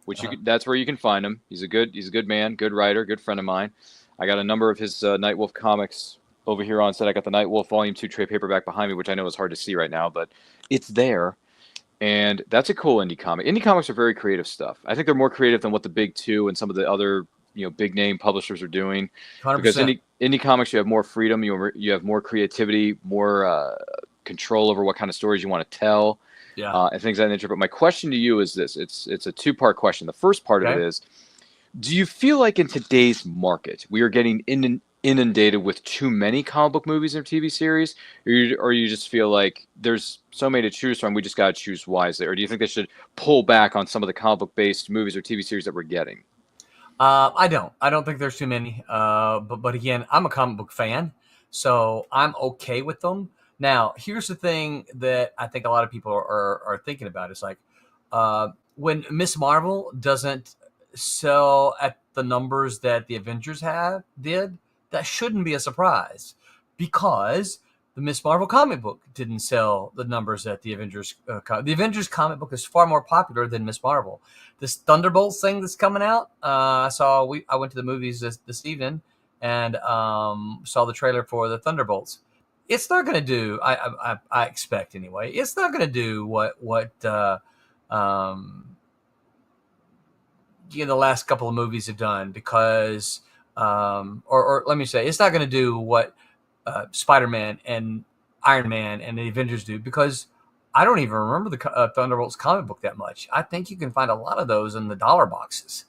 which that's where you can find him. He's a good man, good writer, good friend of mine. I got a number of his Night Wolf comics over here on set. I got the Night Wolf Volume 2 trade paperback behind me, which I know is hard to see right now, but it's there. And that's a cool indie comic. Indie comics are very creative stuff. I think they're more creative than what the big two and some of the other big name publishers are doing. 100%. Because indie comics, you have more freedom, you have more creativity, more control over what kind of stories you want to tell, and things of that nature. But my question to you is this: it's a 2-part question. The first part of it is, do you feel like in today's market we are getting inundated with too many comic book movies and TV series, or you just feel like there's so many to choose from, we just got to choose wisely? Or do you think they should pull back on some of the comic book based movies or TV series that we're getting? I don't think there's too many. But again, I'm a comic book fan, so I'm okay with them. Now, here's the thing that I think a lot of people are thinking about. It's like when Miss Marvel doesn't sell at the numbers that the Avengers did, that shouldn't be a surprise, because the Miss Marvel comic book didn't sell the numbers that the Avengers the Avengers comic book is far more popular than Miss Marvel. This Thunderbolts thing that's coming out, I went to the movies this evening and saw the trailer for the Thunderbolts. It's not going to do, I expect anyway, it's not going to do what the last couple of movies have done, because or let me say, it's not going to do what Spider-Man and Iron Man and the Avengers do, because I don't even remember the Thunderbolts comic book that much. I think you can find a lot of those in the dollar boxes.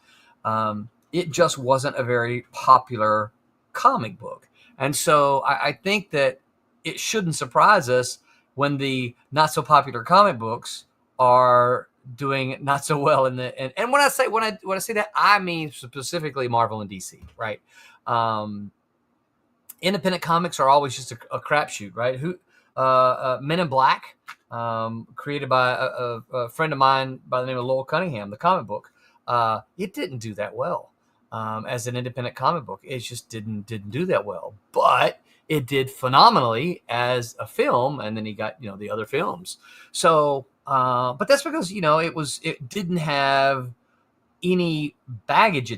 It just wasn't a very popular comic book. And so I think that it shouldn't surprise us when the not so popular comic books are doing not so well and when I say that, I mean specifically Marvel and DC, right? Independent comics are always just a crapshoot, right? Men in Black created by a friend of mine by the name of Lowell Cunningham, the comic book. It didn't do that well as an independent comic book. It just didn't do that well. But it did phenomenally as a film, and then he got the other films. So, but that's because it didn't have any baggage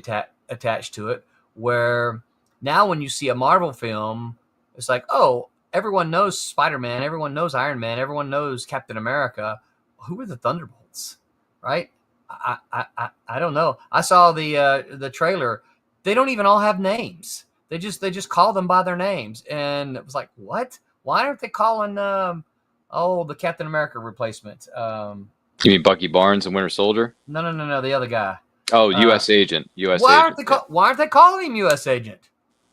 attached to it. Where now when you see a Marvel film, it's like, oh, everyone knows Spider-Man, everyone knows Iron Man, everyone knows Captain America. Who are the Thunderbolts, right? I don't know. I saw the trailer. They don't even all have names. They just call them by their names, and it was like, what? Why aren't they calling the Captain America replacement? You mean Bucky Barnes and Winter Soldier? No, the other guy. Oh, U.S. Agent. U.S. Why Agent. Why aren't they calling him U.S. Agent?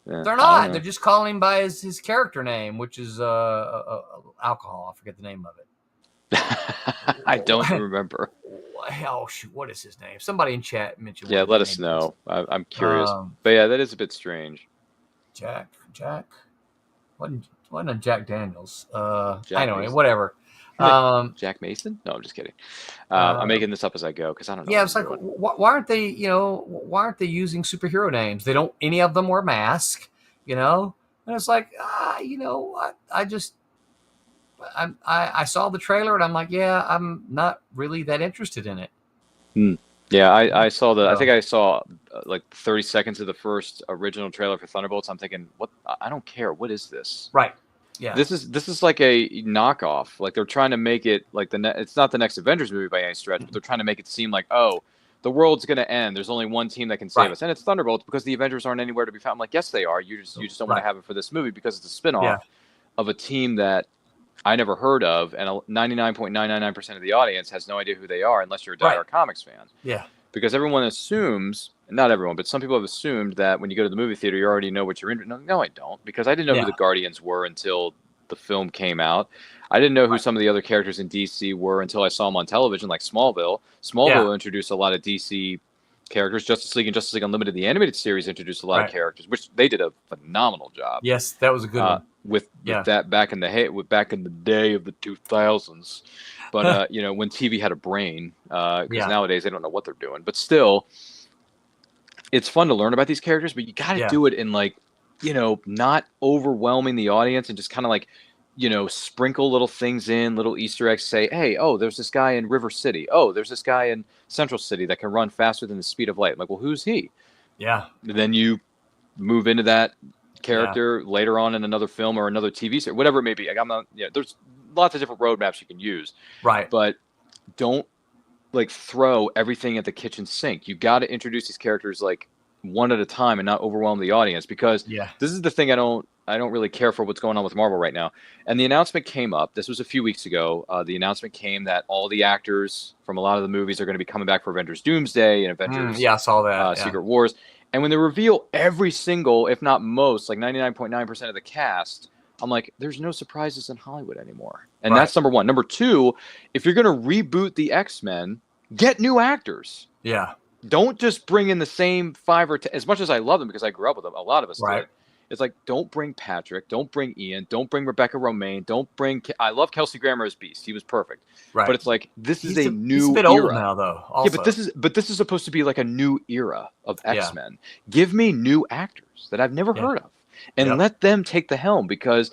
Yeah, They're not. They're just calling him by his character name, which is alcohol. I forget the name of it. I don't remember. Oh shoot, what is his name? Somebody in chat mentioned. Yeah, let us know. I'm curious. But yeah, that is a bit strange. Jack. Wasn't Jack Daniels? Jack anyway, Mason. whatever. Jack Mason? No, I'm just kidding. I'm making this up as I go because I don't know. Yeah, it's like, why aren't they? Why aren't they using superhero names? They don't. Any of them wear masks. And it's like, I saw the trailer and I'm like, yeah, I'm not really that interested in it. Yeah, I saw I think I saw like 30 seconds of the first original trailer for Thunderbolts. I'm thinking, what? I don't care. What is this? Right. Yeah. This is like a knockoff. Like they're trying to make it like it's not the next Avengers movie by any stretch, but they're trying to make it seem like, oh, the world's going to end. There's only one team that can save us, and it's Thunderbolts because the Avengers aren't anywhere to be found. I'm like, yes, they are. You just don't want to have it for this movie because it's a spinoff of a team that I never heard of, and 99.999% of the audience has no idea who they are unless you're a diehard comics fan. Yeah. Because everyone assumes, not everyone, but some people have assumed that when you go to the movie theater, you already know what you're in. No, I don't, because I didn't know who the Guardians were until the film came out. I didn't know who some of the other characters in DC were until I saw them on television, like Smallville. Smallville introduced a lot of DC characters. Justice League and Justice League Unlimited, the animated series, introduced a lot of characters, which they did a phenomenal job. Yes, that was a good one. With that back in the day of the 2000s. But when TV had a brain, because nowadays they don't know what they're doing. But still, it's fun to learn about these characters, but you got to do it in not overwhelming the audience and just kind of like, sprinkle little things in, little Easter eggs. Say, hey, oh, there's this guy in River City. Oh, there's this guy in Central City that can run faster than the speed of light. I'm like, well, who's he? Yeah. And then you move into that character later on in another film or another TV series, whatever it may be. Like, I'm not. Yeah, there's lots of different roadmaps you can use. Right. But don't throw everything at the kitchen sink. You got to introduce these characters one at a time and not overwhelm the audience, because this is the thing I don't really care for what's going on with Marvel right now. And the announcement came up. This was a few weeks ago. The announcement came that all the actors from a lot of the movies are going to be coming back for Avengers Doomsday and Avengers I saw that. Secret Wars. And when they reveal every single, if not most, 99.9% of the cast, I'm like, there's no surprises in Hollywood anymore. And that's number one. Number two, if you're going to reboot the X-Men, get new actors. Yeah. Don't just bring in the same 5 or 10. As much as I love them because I grew up with them, a lot of us did. It's like, don't bring Patrick, don't bring Ian, don't bring Rebecca Romaine, don't bring. I love Kelsey Grammer as Beast; he was perfect. Right. But it's like this is a new. He's a bit era. Old now, though. Also. Yeah, but this is supposed to be like a new era of X-Men. Give me new actors that I've never heard of, and let them take the helm, because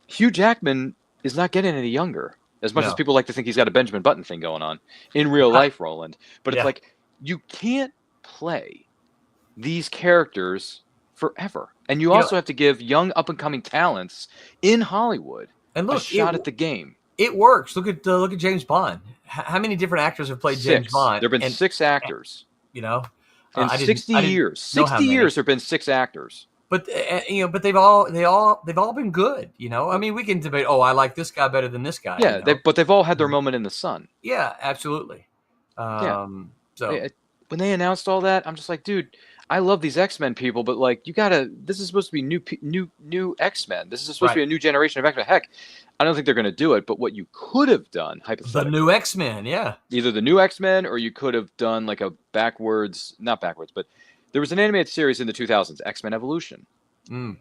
Hugh Jackman is not getting any younger. As much as people like to think he's got a Benjamin Button thing going on in real life, Roland. But it's like, you can't play these characters forever. And you also have to give young up-and-coming talents in Hollywood a shot at the game. It works. Look at James Bond. How many different actors have played James Bond? There have been 6 actors. You know? In 60 years. 60 years there have been 6 actors. But but they've all been good. I mean, we can debate. Oh, I like this guy better than this guy. Yeah, but they've all had their moment in the sun. Yeah, absolutely. So when they announced all that, I'm just like, dude, I love these X-Men people, but you gotta. This is supposed to be new X-Men. This is supposed to be a new generation of X-Men. Heck, I don't think they're gonna do it. But what you could have done, hypothetically, the new X-Men, either the new X-Men, or you could have done not backwards, but there was an animated series in the 2000s, X-Men Evolution,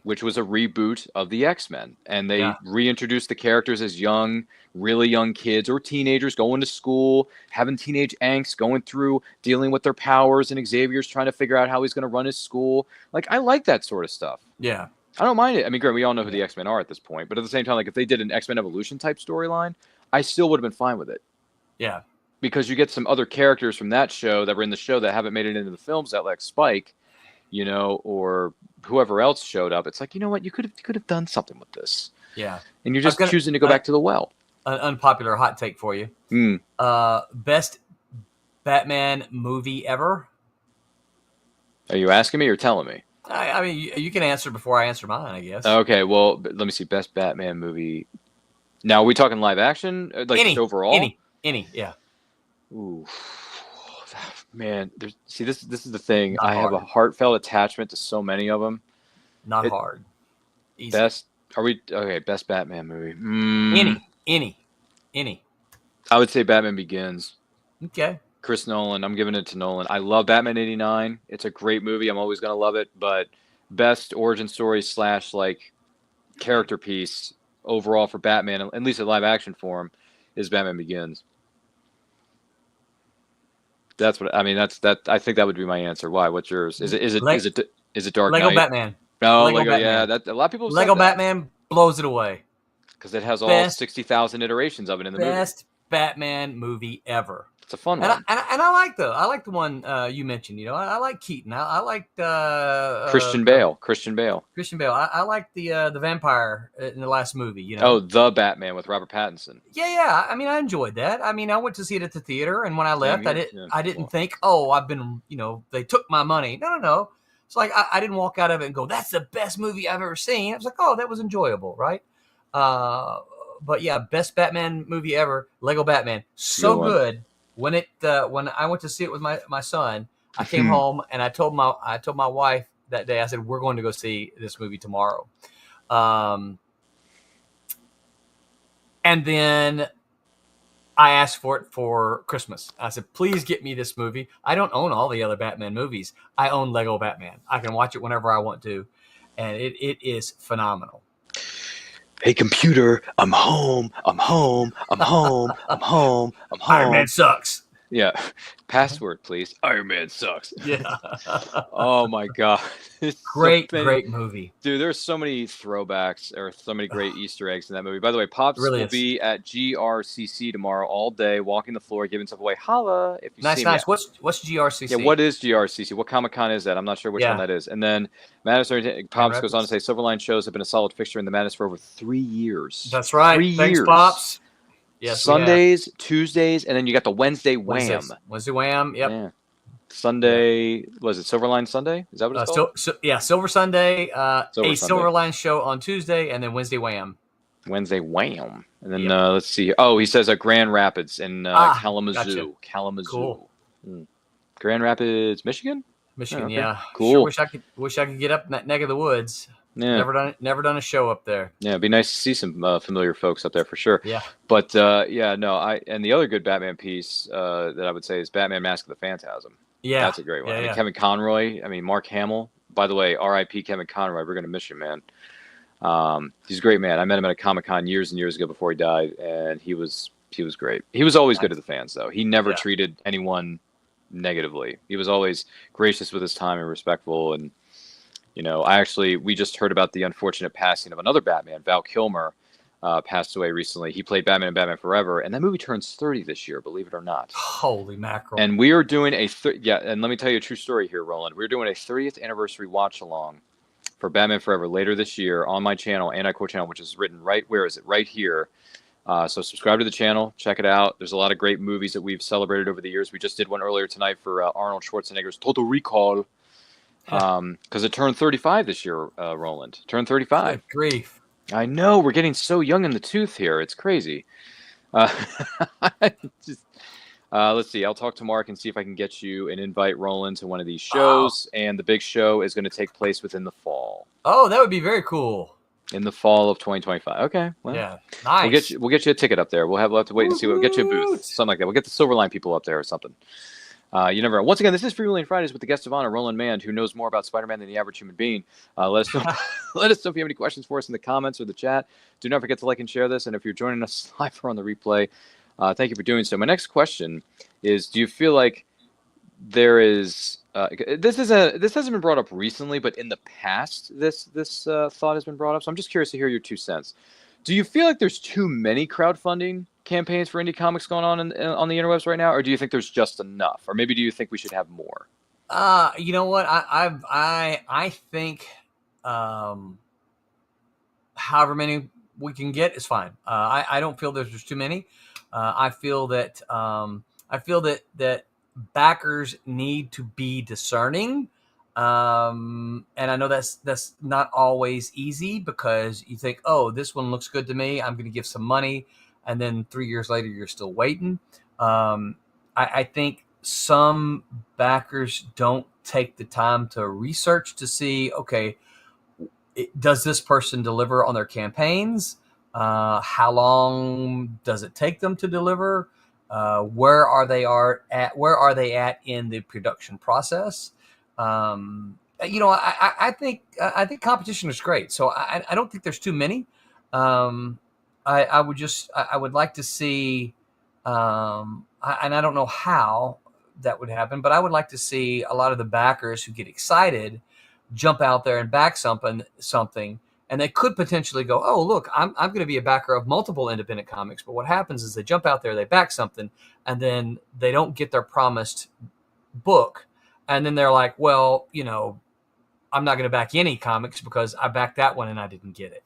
which was a reboot of the X-Men. And they reintroduced the characters as young, really young kids or teenagers going to school, having teenage angst, going through, dealing with their powers, and Xavier's trying to figure out how he's going to run his school. Like, I like that sort of stuff. Yeah. I don't mind it. I mean, great, we all know who the X-Men are at this point. But at the same time, like, if they did an X-Men Evolution type storyline, I still would have been fine with it. Yeah. Because you get some other characters from that show that were in the show that haven't made it into the films, that like Spike, you know, or whoever else showed up. It's like, you know what, you could have done something with this. Yeah. And you're just choosing to go back to the well. An unpopular hot take for you. Best Batman movie ever? Are you asking me or telling me? I mean, you can answer before I answer mine, I guess. Okay, well, let me see. Best Batman movie. Now, are we talking live action? Like just overall? Any, yeah. Ooh, man. See, this is the thing. Not I hard. have a heartfelt attachment to so many of them. Not hard. Easy. Best Batman movie. Any. I would say Batman Begins. Okay. Chris Nolan. I'm giving it to Nolan. I love Batman '89. It's a great movie. I'm always gonna love it. But best origin story / like character piece overall for Batman, at least in live action form, is Batman Begins. That's what I mean. I think that would be my answer. Why? What's yours? Is it Dark Lego Knight? Batman. No, Lego Batman. Yeah, that a lot of people. Lego Batman blows it away because it has all 60,000 iterations of it in the movie. Best Batman movie ever. It's a fun one. And I like the one you mentioned. You know, I like Keaton. I like Christian Bale. I like the vampire in the last movie. You know. Oh, The Batman with Robert Pattinson. Yeah. I mean, I enjoyed that. I mean, I went to see it at the theater, and when I left, I didn't think, oh, I've been, you know, they took my money. No. It's like I didn't walk out of it and go, that's the best movie I've ever seen. I was like, oh, that was enjoyable, right? But yeah, best Batman movie ever, Lego Batman. So good. When I went to see it with my son, I came home and I told my wife that day, I said, we're going to go see this movie tomorrow. And then I asked for it for Christmas. I said, please get me this movie. I don't own all the other Batman movies. I own Lego Batman. I can watch it whenever I want to. And it is phenomenal. Hey, computer, I'm home. Iron Man sucks. Yeah. Password, please. Iron Man sucks. Yeah. Oh, my God. Great movie. Dude, there's so many throwbacks or so many great Easter eggs in that movie. By the way, Pops really will be at GRCC tomorrow all day, walking the floor, giving stuff away. Holla if you see me. Nice. What's GRCC? Yeah, what is GRCC? What Comic-Con is that? I'm not sure which one that is. And then Pops goes on to say, Silverline shows have been a solid fixture in the Madness for over 3 years. That's right. 3 Thanks, years. Pops. Yes, Sundays, Tuesdays, and then you got the Wednesday Wham. Wednesday Wham, yep. Yeah. Sunday, was it Silverline Sunday? Is that what it's called? Silver Sunday, Sunday. Silverline show on Tuesday, and then Wednesday Wham. Wednesday Wham. And then let's see. Oh, he says Grand Rapids in Kalamazoo. Gotcha. Kalamazoo. Cool. Grand Rapids, Michigan? Michigan, okay. yeah. Cool. Sure wish I could get up in that neck of the woods. Yeah. Never done a show up there. Yeah, it'd be nice to see some familiar folks up there for sure. Yeah. But and the other good Batman piece that I would say is Batman Mask of the Phantasm. Yeah. That's a great one. Yeah, I mean, Kevin Conroy, Mark Hamill. By the way, R.I.P. Kevin Conroy. We're gonna miss you, man. He's a great man. I met him at a Comic-Con years and years ago before he died, and he was great. He was always good to the fans, though. He never treated anyone negatively. He was always gracious with his time and respectful. And we just heard about the unfortunate passing of another Batman. Val Kilmer passed away recently. He played Batman in Batman Forever, and that movie turns 30 this year, believe it or not. Holy mackerel. And we are doing and let me tell you a true story here, Roland. We're doing a 30th anniversary watch-along for Batman Forever later this year on my channel, Anti-Quote channel, which is written right here. So subscribe to the channel, check it out. There's a lot of great movies that we've celebrated over the years. We just did one earlier tonight for Arnold Schwarzenegger's Total Recall. Because it turned 35 this year, Roland. Turned 35. Good grief. I know. We're getting so young in the tooth here. It's crazy. Let's see. I'll talk to Mark and see if I can get you an invite, Roland, to one of these shows. And the big show is going to take place within the fall. Oh, that would be very cool. In the fall of 2025. Okay. Well, yeah. Nice. We'll get you a ticket up there. We'll have to wait and see. We'll get you a booth. Something like that. We'll get the Silverline people up there or something. You never know. Once again, this is Freewheeling Fridays with the guest of honor, Roland Mann, who knows more about Spider-Man than the average human being. Let us know. Let us know if you have any questions for us in the comments or the chat. Do not forget to like and share this. And if you're joining us live or on the replay, thank you for doing so. My next question is: do you feel like there is? This hasn't been brought up recently, but in the past, this thought has been brought up. So I'm just curious to hear your 2 cents. Do you feel like there's too many crowdfunding campaigns for indie comics going on on the interwebs right now, or do you think there's just enough, or maybe do you think we should have more? You know what? I think however many we can get is fine. I don't feel there's too many. I feel that backers need to be discerning. And I know that's not always easy, because you think, oh, this one looks good to me, I'm going to give some money. And then 3 years later, you're still waiting. I think some backers don't take the time to research to see, okay, does this person deliver on their campaigns? How long does it take them to deliver? Where are they at in the production process? I think competition is great. So I don't think there's too many. I would like to see, and I don't know how that would happen, but I would like to see a lot of the backers who get excited jump out there and back something, and they could potentially go, oh, look, I'm going to be a backer of multiple independent comics. But what happens is they jump out there, they back something, and then they don't get their promised book. And then they're like, well, I'm not going to back any comics because I backed that one and I didn't get it.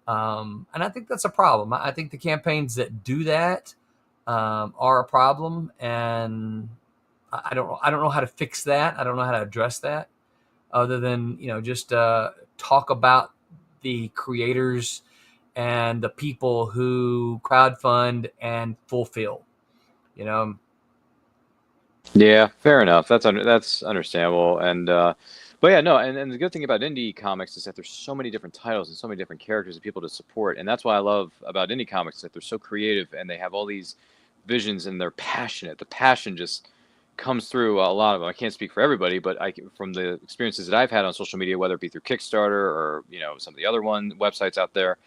And I think that's a problem. I think the campaigns that do that are a problem, and I don't know how to fix that. I don't know how to address that, other than just talk about the creators and the people who crowdfund and fulfill. Yeah, fair enough. That's understandable. And but yeah, no, and the good thing about indie comics is that there's so many different titles and so many different characters and people to support. And that's why I love about indie comics, that they're so creative and they have all these visions and they're passionate. The passion just comes through a lot of them. I can't speak for everybody, but from the experiences that I've had on social media, whether it be through Kickstarter or some of the other websites out there,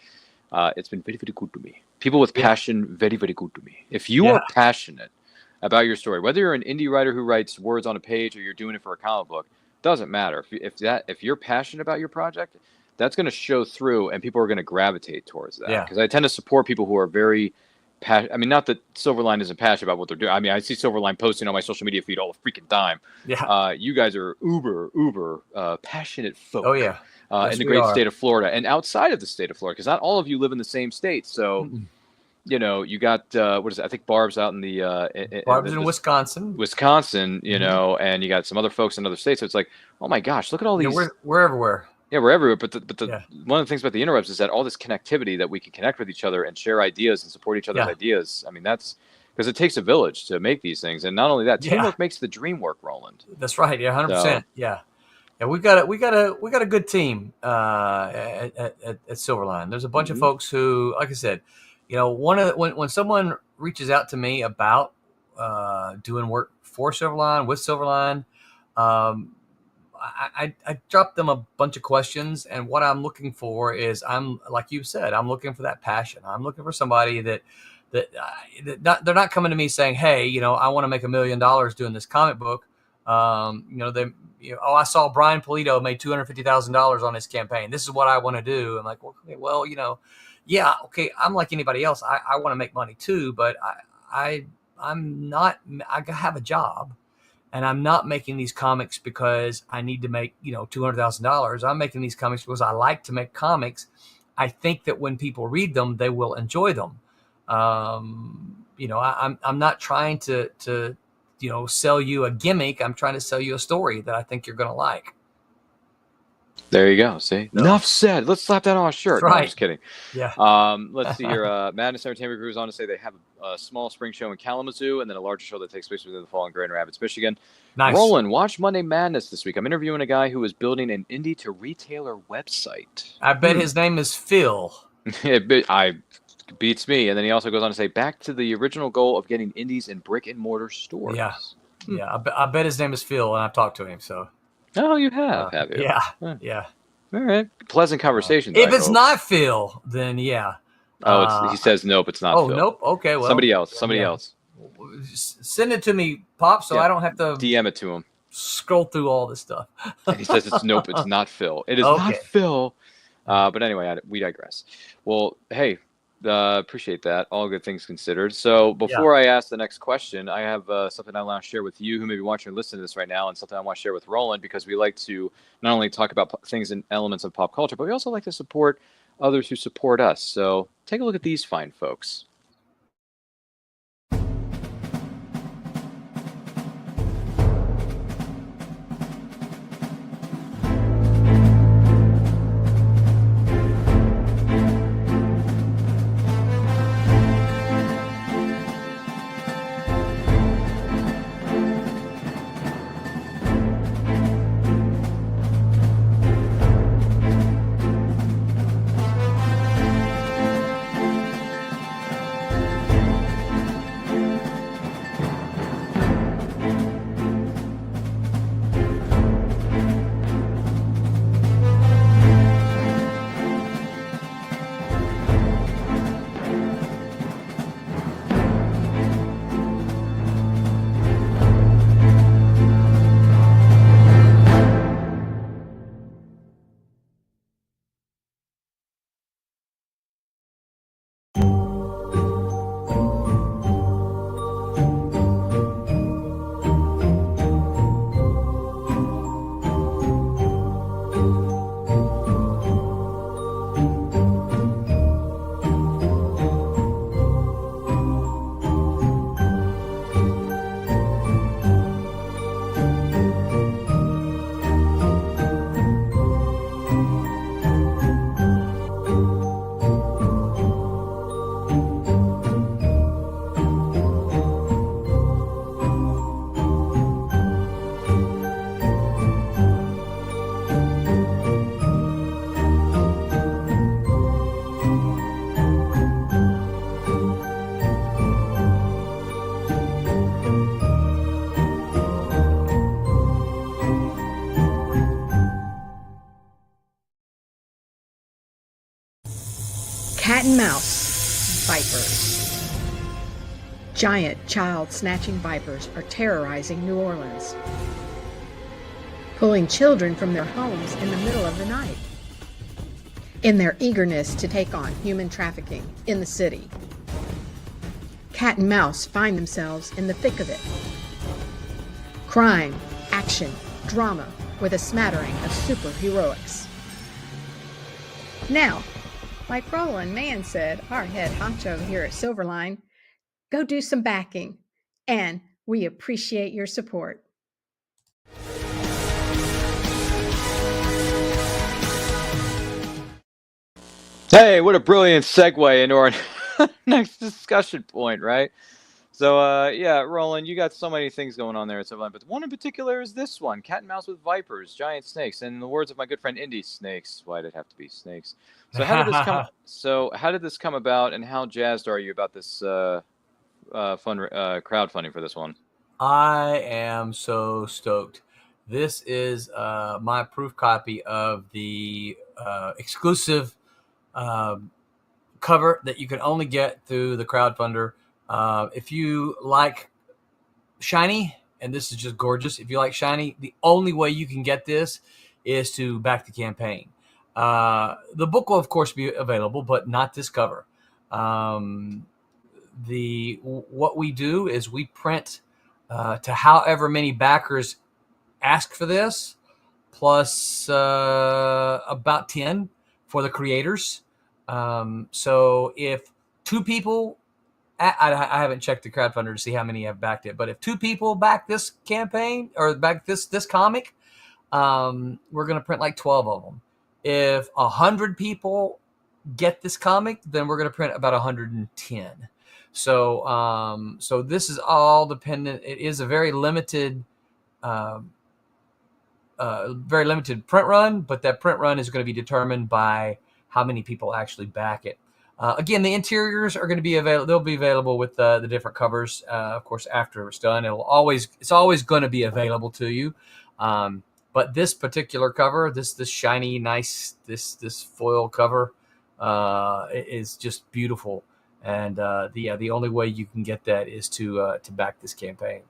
it's been very, very good to me. People with passion, very, very good to me. If you are passionate about your story, whether you're an indie writer who writes words on a page or you're doing it for a comic book, doesn't matter. If you're passionate about your project, that's going to show through, and people are going to gravitate towards that. Because I tend to support people who are very not that Silverline isn't passionate about what they're doing. I mean, I see Silverline posting on my social media feed all the freaking time. Yeah. You guys are uber passionate folk. Oh yeah. In the great state of Florida and outside of the state of Florida, because not all of you live in the same state. So, you got what is it? I think Barb's out in the Barb's in Wisconsin. And you got some other folks in other states. So it's like, oh my gosh, look at all these. We're everywhere. Yeah, we're everywhere. But one of the things about the interwebs is that all this connectivity, that we can connect with each other and share ideas and support each other's ideas. I mean, that's because it takes a village to make these things, and not only that, teamwork makes the dream work, Roland. That's right. Yeah, 100%. Yeah, we got a good team at Silverline. There's a bunch of folks who, like I said, when someone reaches out to me about doing work for Silverline, with Silverline, I dropped them a bunch of questions, and what I'm looking for is, like you said, I'm looking for that passion. I'm looking for somebody that they're not coming to me saying, hey, I want to make $1 million doing this comic book. I saw Brian Pulido made $250,000 on his campaign. This is what I want to do. I'm like, well, yeah, okay. I'm like anybody else. I want to make money too, but I'm not. I have a job. And I'm not making these comics because I need to make, $200,000. I'm making these comics because I like to make comics. I think that when people read them, they will enjoy them. I'm not trying to sell you a gimmick. I'm trying to sell you a story that I think you're going to like. There you go. See, enough said. Let's slap that on a shirt. Right. No, I'm just kidding. Yeah. Let's see here. Madness Entertainment Group is on to say they have a small spring show in Kalamazoo and then a larger show that takes place within the fall in Grand Rapids, Michigan. Nice. Roland, watch Monday Madness this week. I'm interviewing a guy who is building an indie to retailer website. I bet his name is Phil. Beats me. And then he also goes on to say, back to the original goal of getting indies in brick and mortar stores. Yeah. Yeah, I bet his name is Phil, and I've talked to him. So. Oh, you have you? Yeah, Huh. yeah. All right. Pleasant conversations. If I it's hope. not Phil, then yeah. He says nope. It's not. Oh, Phil. nope. Okay, well, somebody else. Send it to me, Pop, so I don't have to DM it to him. Scroll through all this stuff. And he says it's nope. It's not Phil. It is not Phil. But anyway, we digress. Well, hey, appreciate that. All good things considered. So before I ask the next question, I have something I want to share with you who may be watching or listening to this right now, and something I want to share with Roland, because we like to not only talk about things and elements of pop culture, but we also like to support others who support us. So take a look at these fine folks. Cat and mouse vipers. Giant child-snatching vipers are terrorizing New Orleans, pulling children from their homes in the middle of the night in their eagerness to take on human trafficking in the city. Cat and mouse find themselves in the thick of it. Crime, action, drama with a smattering of superheroics. Now, like Roland Mann said, our head honcho here at Silverline, go do some backing, and we appreciate your support. Hey, what a brilliant segue into our next discussion point, right? So, Roland, you got so many things going on there at Silverline, but one in particular is this one: cat and mouse with vipers, giant snakes, and in the words of my good friend Indy, snakes. Why did it have to be snakes? So, how did this come about, and how jazzed are you about this fun crowdfunding for this one? I am so stoked. This is my proof copy of the exclusive cover that you can only get through the crowdfunder. If you like shiny, and this is just gorgeous, if you like shiny, the only way you can get this is to back the campaign. The book will, of course, be available, but not this cover. What we do is we print to however many backers ask for this, plus about 10 for the creators. So if 2 people, I haven't checked the crowdfunder to see how many have backed it, but if 2 people back this campaign or back this comic, we're going to print like 12 of them. If 100 people get this comic, then we're going to print about 110. So this is all dependent. It is a very limited print run, but that print run is going to be determined by how many people actually back it. Again, the interiors are going to be available. They'll be available with the different covers. Of course, after it's done, it's always going to be available to you. But this particular cover, this shiny, nice, this foil cover, is just beautiful. And the only way you can get that is to back this campaign.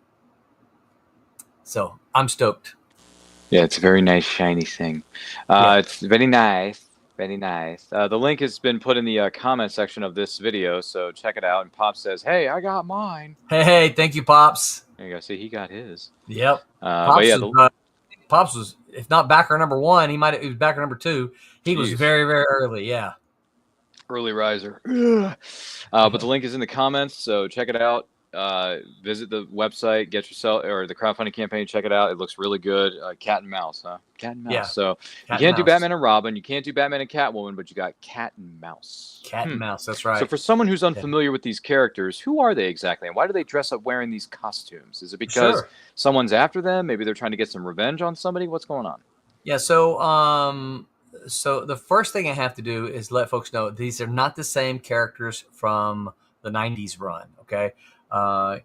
So I'm stoked. Yeah, it's a very nice shiny thing. Yeah. It's very nice. Very nice. The link has been put in the comment section of this video, so check it out. And Pop says, "Hey, I got mine." Hey, thank you, Pops. There you go. See, he got his. Yep. But yeah, Pops was, if not backer number 1, he was backer number 2. He was very, very early. Yeah. Early riser. But the link is in the comments, so check it out. Visit the website, get yourself, or the crowdfunding campaign, check it out. It looks really good. Cat and mouse, huh? Cat and mouse. Yeah. So Cat you can't and do mouse. Batman and Robin, you can't do Batman and Catwoman, but you got cat and mouse. Cat and mouse, that's right. So for someone who's unfamiliar with these characters, who are they exactly, and why do they dress up wearing these costumes? Is it because someone's after them? Maybe they're trying to get some revenge on somebody? What's going on? Yeah, so the first thing I have to do is let folks know these are not the same characters from the 90s run, okay?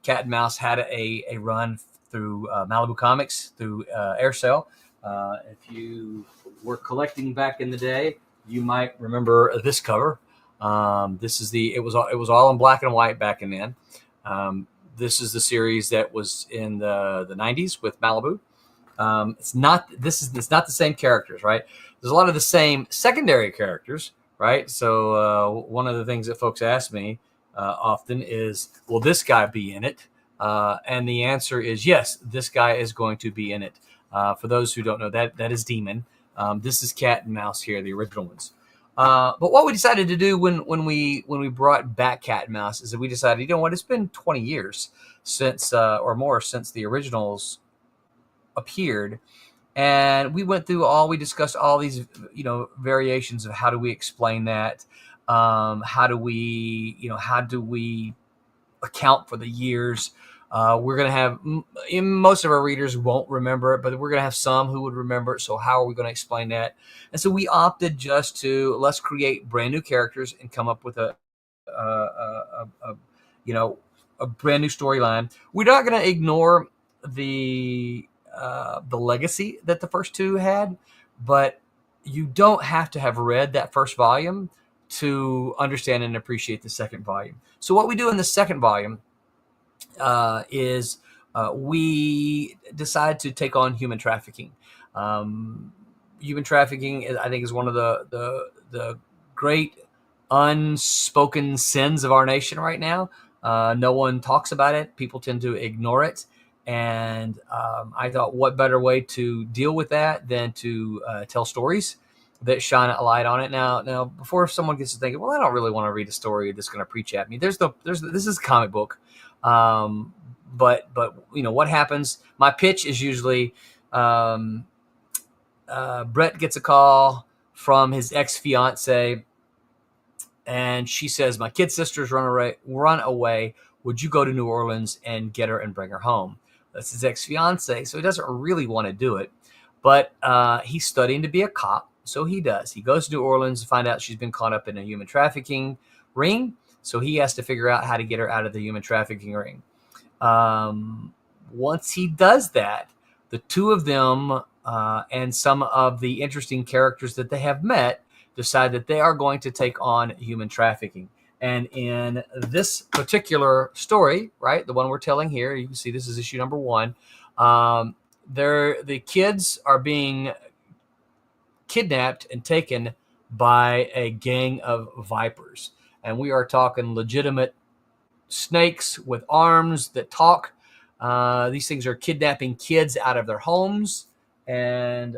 Cat and Mouse had a run through Malibu Comics, through Aircel. If you were collecting back in the day, you might remember this cover. It was all in black and white back in then. This is the series that was in the 90s with Malibu. It's not the same characters, right? There's a lot of the same secondary characters, right? So one of the things that folks ask me often is, will this guy be in it? And the answer is yes, this guy is going to be in it. For those who don't know, that is Demon. This is Cat and Mouse here, the original ones. But what we decided to do when we brought back Cat and Mouse is that we decided, you know what, it's been 20 years since or more since the originals appeared, and we discussed all these variations of how do we explain that, how do we account for the years. We're going to have, most of our readers won't remember it, but we're going to have some who would remember it. So how are we going to explain that? And so we opted just to, let's create brand new characters and come up with a brand new storyline. We're not going to ignore the legacy that the first two had, but you don't have to have read that first volume to understand and appreciate the second volume. So what we do in the second volume is we decide to take on human trafficking. Human trafficking, I think, is one of the great unspoken sins of our nation right now. No one talks about it. People tend to ignore it. And I thought, what better way to deal with that than to tell stories that shine a light on it. Now, before someone gets to thinking, well, I don't really want to read a story that's going to preach at me. This is a comic book. But what happens? My pitch is usually Brett gets a call from his ex-fiance, and she says, "My kid sister's run away. Would you go to New Orleans and get her and bring her home?" That's his ex-fiance, so he doesn't really want to do it, but he's studying to be a cop, so he does. He goes to New Orleans to find out she's been caught up in a human trafficking ring. So he has to figure out how to get her out of the human trafficking ring. Once he does that, the two of them and some of the interesting characters that they have met decide that they are going to take on human trafficking. And in this particular story, right, the one we're telling here, you can see this is issue number 1. The kids are being kidnapped and taken by a gang of vipers. And we are talking legitimate snakes with arms that talk. These things are kidnapping kids out of their homes, and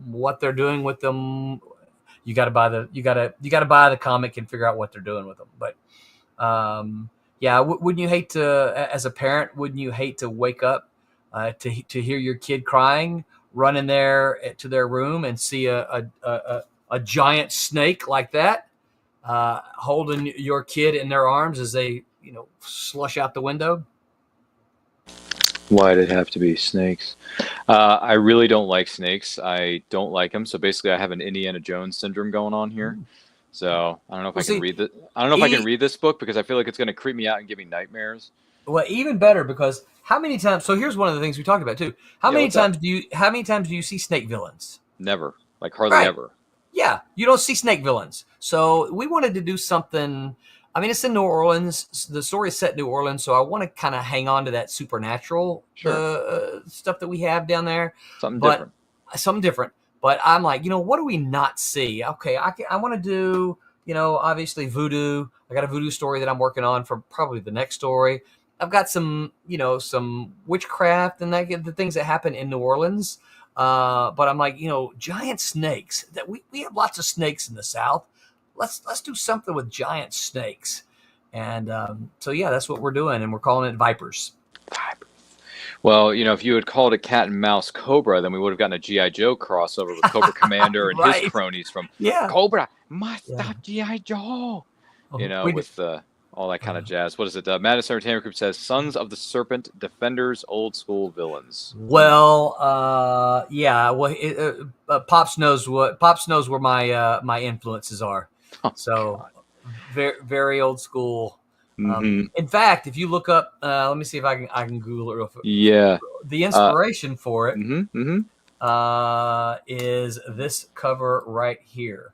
what they're doing with them, you got to buy the comic and figure out what they're doing with them. But wouldn't you hate to, as a parent, wouldn't you hate to wake up to hear your kid crying, run in there to their room and see a giant snake like that? Holding your kid in their arms as they, slush out the window. Why'd it have to be snakes? I really don't like snakes. I don't like them. So basically I have an Indiana Jones syndrome going on here. So I don't know if Well, I can see, read the. I don't know if I can he- read this book because I feel like it's going to creep me out and give me nightmares. Well, even better, because how many times? So here's one of the things we talked about too. How many times do you see snake villains? Never, like hardly Right. ever. Yeah, you don't see snake villains. So we wanted to do something. I mean, it's in New Orleans. The story is set in New Orleans, so I want to kind of hang on to that supernatural stuff that we have down there. Something different. But I'm like, what do we not see? Okay, I want to do, obviously voodoo. I got a voodoo story that I'm working on for probably the next story. I've got some witchcraft and the things that happen in New Orleans. But I'm like, giant snakes. That we have lots of snakes in the South. Let's do something with giant snakes. And so yeah, that's what we're doing, and we're calling it Vipers. Well, if you had called it Cat and Mouse Cobra, then we would have gotten a G.I. Joe crossover with Cobra Commander and Right. his cronies from Yeah. Cobra, Master G.I. Joe. With all that kind of jazz. What is it? Madness Entertainment Group says Sons of the Serpent, Defenders, Old School Villains. Well, yeah. Well, Pops knows where my influences are. Oh, so God. very very old school. Mm-hmm. In fact, if you look up, let me see if I can Google it real quick. Yeah. The inspiration for it Mm-hmm. is this cover right here.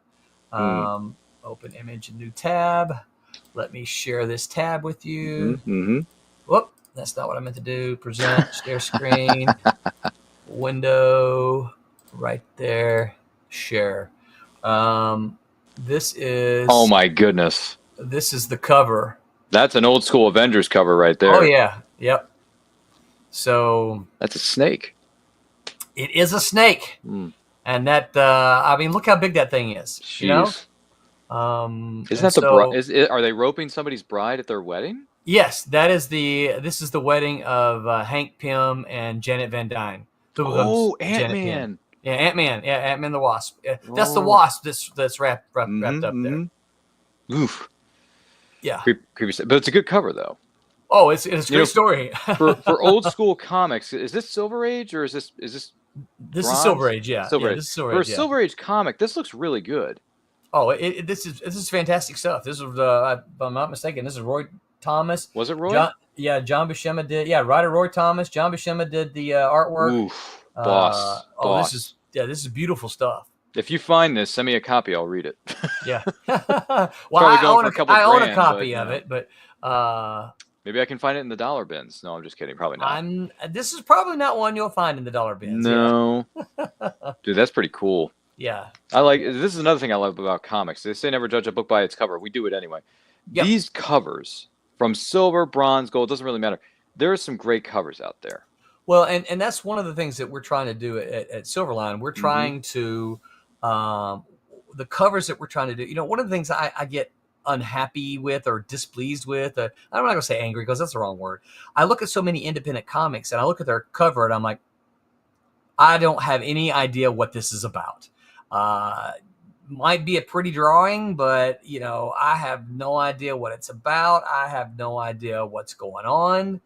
Open image, new tab. Let me share this tab with you. Mm-hmm. Whoop, that's not what I meant to do. Present, share screen, window, right there, share. This is. Oh my goodness. This is the cover. That's an old school Avengers cover right there. Oh yeah, yep. So that's a snake. It is a snake, and that look how big that thing is. Jeez. Isn't that the are they roping somebody's bride at their wedding? Yes, this is the wedding of Hank Pym and Janet Van Dyne. Oh, Ant-Man. Yeah, Ant-Man. Yeah, Ant-Man the Wasp. That's the Wasp that's wrapped up there. Oof. Yeah. Creepy, but it's a good cover though. Oh, it's a great story. for old school comics, is this Silver Age or is this This bronze? is Silver Age, yeah. Silver Age. This is Silver For Age, a Silver Age comic, this looks really good. Oh, this is fantastic stuff. This is, if I'm not mistaken, this is Roy Thomas. Was it Roy? John Buscema did. Yeah, writer Roy Thomas. John Buscema did the artwork. Oof, boss. This is beautiful stuff. If you find this, send me a copy. I'll read it. Yeah. Well, I own a copy of it, but maybe I can find it in the dollar bins. No, I'm just kidding. Probably not. This is probably not one you'll find in the dollar bins. No. Dude, that's pretty cool. Yeah. This is another thing I love about comics. They say never judge a book by its cover. We do it anyway. Yep. These covers from silver, bronze, gold, doesn't really matter. There are some great covers out there. Well, and that's one of the things that we're trying to do at Silverline. We're trying to the covers that we're trying to do. One of the things I get unhappy with or displeased with, I'm not going to say angry because that's the wrong word. I look at so many independent comics and I look at their cover and I'm like, I don't have any idea what this is about. Might be a pretty drawing, but I have no idea what it's about. I have no idea what's going on.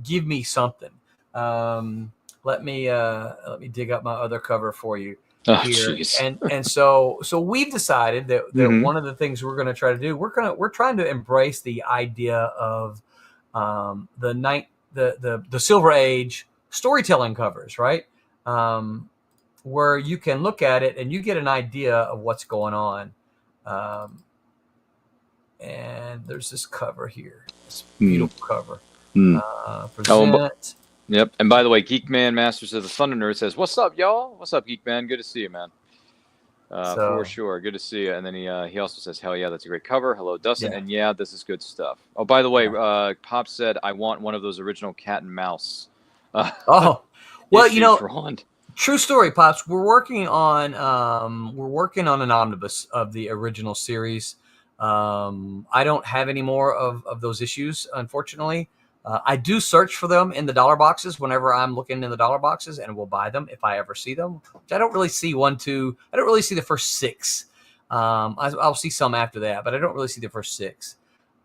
Give me something. Let me dig up my other cover for you here. And so we've decided that one of the things we're going to try to do, we're trying to embrace the idea of the Silver Age storytelling covers, right? Where you can look at it and you get an idea of what's going on. And there's this cover here, this beautiful cover. Present. Yep. And by the way, Geekman Masters of the Thunder Nerd says, "What's up, y'all? What's up, Geekman? Good to see you, man. For sure, good to see you." And then he also says, "Hell yeah, that's a great cover. Hello, Dustin." And yeah, this is good stuff. Oh, by the way, Pop said, "I want one of those original cat and mouse." Well, Roland. True story, Pops. We're working on an omnibus of the original series. I don't have any more of those issues, unfortunately. I do search for them in the dollar boxes whenever I'm looking in the dollar boxes, and will buy them if I ever see them. Which I don't really see I don't really see the first 6. I'll see some after that, but I don't really see the first 6.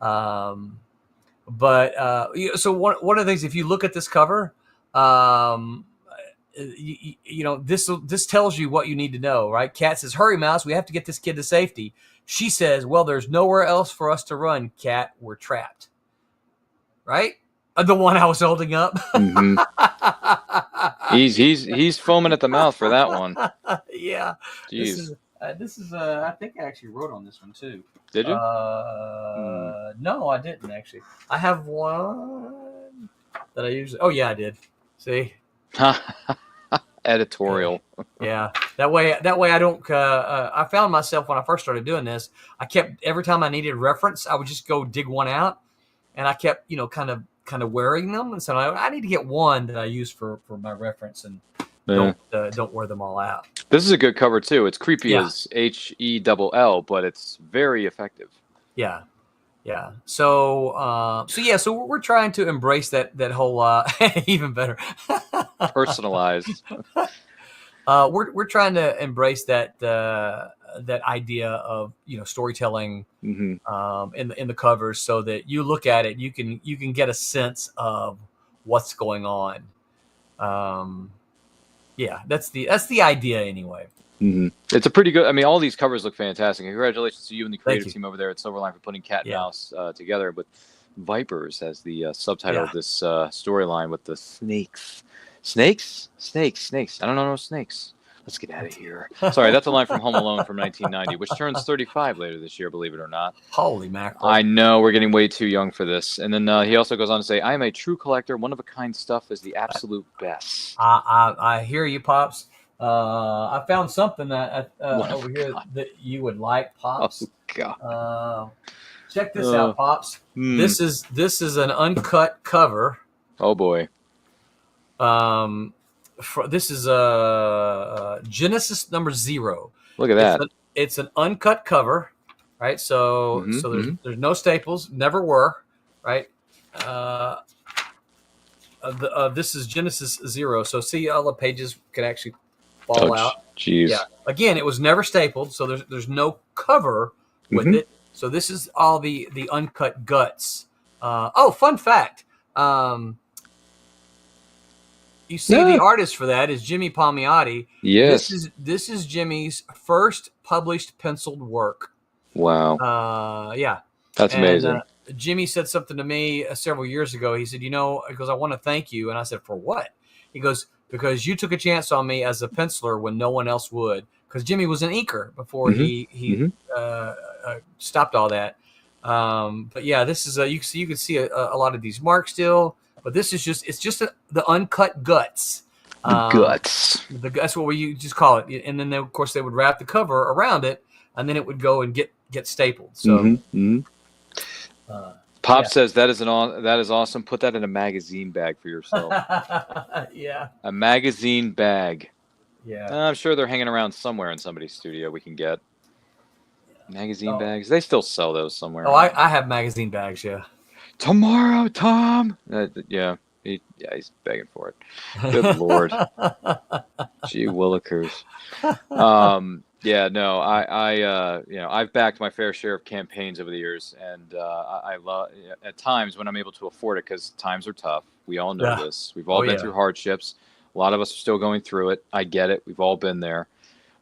So one of the things, if you look at this cover, this tells you what you need to know, right? Cat says, "Hurry, Mouse, we have to get this kid to safety." She says, "Well, there's nowhere else for us to run, Cat. We're trapped." Right? The one I was holding up. Mm-hmm. He's foaming at the mouth for that one. Yeah. Jeez. This is I think I actually wrote on this one too. Did you? No, I didn't actually. I have one that I usually. Oh yeah, I did. See. Editorial. Yeah. That way I don't. I found myself when I first started doing this. I kept every time I needed reference, I would just go dig one out, and I kept kind of wearing them, and so I need to get one that I use for my reference, and don't wear them all out. This is a good cover too. It's creepy as HELL, but it's very effective. Yeah. So we're trying to embrace that whole even better personalized. We're trying to embrace that idea of storytelling in the covers, so that you look at it, you can get a sense of what's going on. That's the idea anyway. Mm-hmm. It's a pretty good. I mean, all these covers look fantastic. Congratulations to you and the creative team over there at Silverline for putting Cat and Mouse together with Vipers as the subtitle of this storyline with the snakes. Snakes. I don't know no snakes. Let's get out of here. Sorry, that's a line from Home Alone from 1990, which turns 35 later this year, believe it or not. Holy mackerel. I know, we're getting way too young for this. And then he also goes on to say, "I am a true collector. One-of-a-kind stuff is the absolute best." I hear you, Pops. I found something that over here that you would like, Pops. Oh, God. Check this out, Pops. This is an uncut cover. Oh, boy. This is Genesis number 0. Look at that. It's an uncut cover, right? So there's no staples, never were, right? This is Genesis 0. So see, all the pages can actually fall out. Jeez. Yeah. Again, it was never stapled, so there's no cover with it. So this is all the uncut guts. Fun fact. You see, the artist for that is Jimmy Palmiotti. Yes. This is Jimmy's first published penciled work. Wow. That's amazing. Jimmy said something to me several years ago. He said, he goes, "I want to thank you." And I said, "For what?" He goes, "Because you took a chance on me as a penciler when no one else would." Because Jimmy was an inker before he stopped all that. But yeah, this is you can see a lot of these marks still. But this is just the uncut guts. Guts. The guts, what we just call it. And then of course they would wrap the cover around it, and then it would go and get stapled. So. Pop says that is awesome. Put that in a magazine bag for yourself. Yeah. A magazine bag. Yeah. I'm sure they're hanging around somewhere in somebody's studio. We can get magazine bags. They still sell those somewhere. Oh, I have magazine bags. Yeah. Tomorrow, Tom. He's begging for it. Good Lord. Gee willikers. I've backed my fair share of campaigns over the years, and I love at times when I'm able to afford it, because times are tough. We all know this. We've all been through hardships. A lot of us are still going through it. I get it. We've all been there.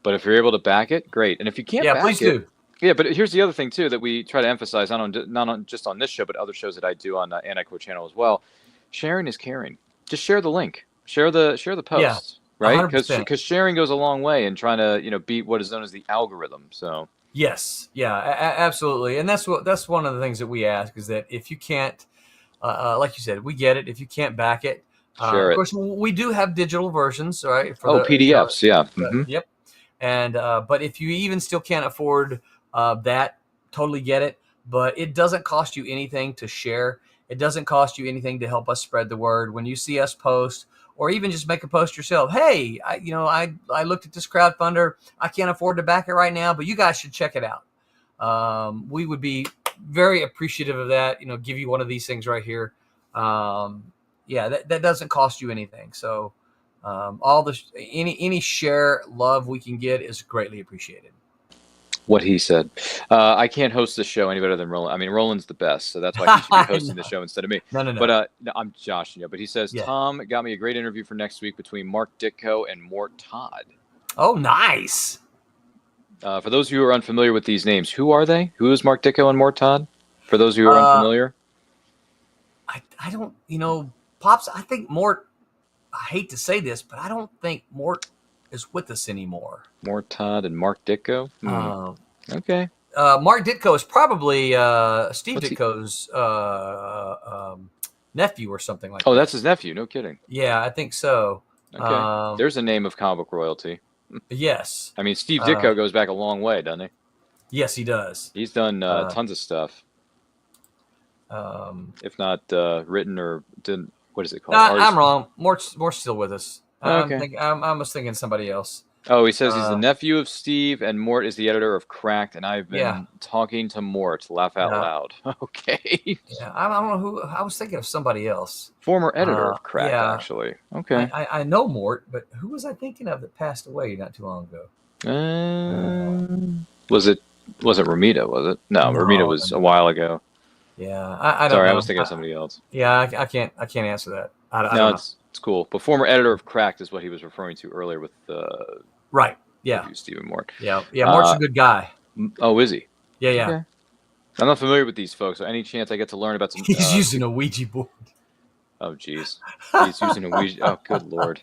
But if you're able to back it, great. And if you can't back please do. Yeah, but here's the other thing too that we try to emphasize, not just on this show, but other shows that I do on the Anti-Quote channel as well. Sharing is caring. Just share the link. Share the post, right? Because sharing goes a long way in trying to beat what is known as the algorithm. So yes, absolutely, and that's one of the things that we ask is that if you can't, like you said, we get it. If you can't back it, share it. Of course, we do have digital versions, right? PDFs, Yep. And but if you even still can't afford that, totally get it. But it doesn't cost you anything to share. It doesn't cost you anything to help us spread the word. When you see us post, or even just make a post yourself, hey, I looked at this crowdfunder. I can't afford to back it right now, but you guys should check it out. We would be very appreciative of that. Give you one of these things right here. That doesn't cost you anything. So any share love we can get is greatly appreciated. What he said. I can't host the show any better than Roland. I mean, Roland's the best, so that's why he should be hosting the show instead of me. No. But no, I'm joshing you. But he says, Yeah. Tom got me a great interview for next week between Mark Ditko and Mort Todd. Oh, nice. For those of you who are unfamiliar with these names, who are they? Who is Mark Ditko and Mort Todd? For those of you who are unfamiliar? I don't, Pops, I think Mort, I hate to say this, but I don't think Mort is with us anymore. Mort Todd and Mark Ditko? Okay. Mark Ditko is probably Steve Ditko's nephew or something like that. Oh, that's his nephew. No kidding. Yeah, I think so. Okay. There's a name of comic book royalty. Yes. I mean, Steve Ditko goes back a long way, doesn't he? Yes, he does. He's done tons of stuff. If not written or didn't, what is it called? I'm wrong. Mort's still with us. Okay. I was thinking somebody else. Oh, he says he's the nephew of Steve, and Mort is the editor of Cracked, and I've been talking to Mort. Laugh out loud. Okay. Yeah, I don't know who. I was thinking of somebody else. Former editor of Cracked, actually. Okay. I know Mort, but who was I thinking of that passed away not too long ago? Wasn't Ramita, was it? No, Ramita was a while ago. Yeah, I don't Sorry, know. I was thinking of somebody else. Yeah, I can't answer that. I don't know. It's cool. But former editor of Cracked is what he was referring to earlier with right. Yeah. Stephen Mort. Yeah. Mort's a good guy. Oh, is he? Yeah. Okay. I'm not familiar with these folks, so any chance I get to learn about some... He's using a Ouija board. Oh, geez. He's using a Ouija... Oh, good Lord.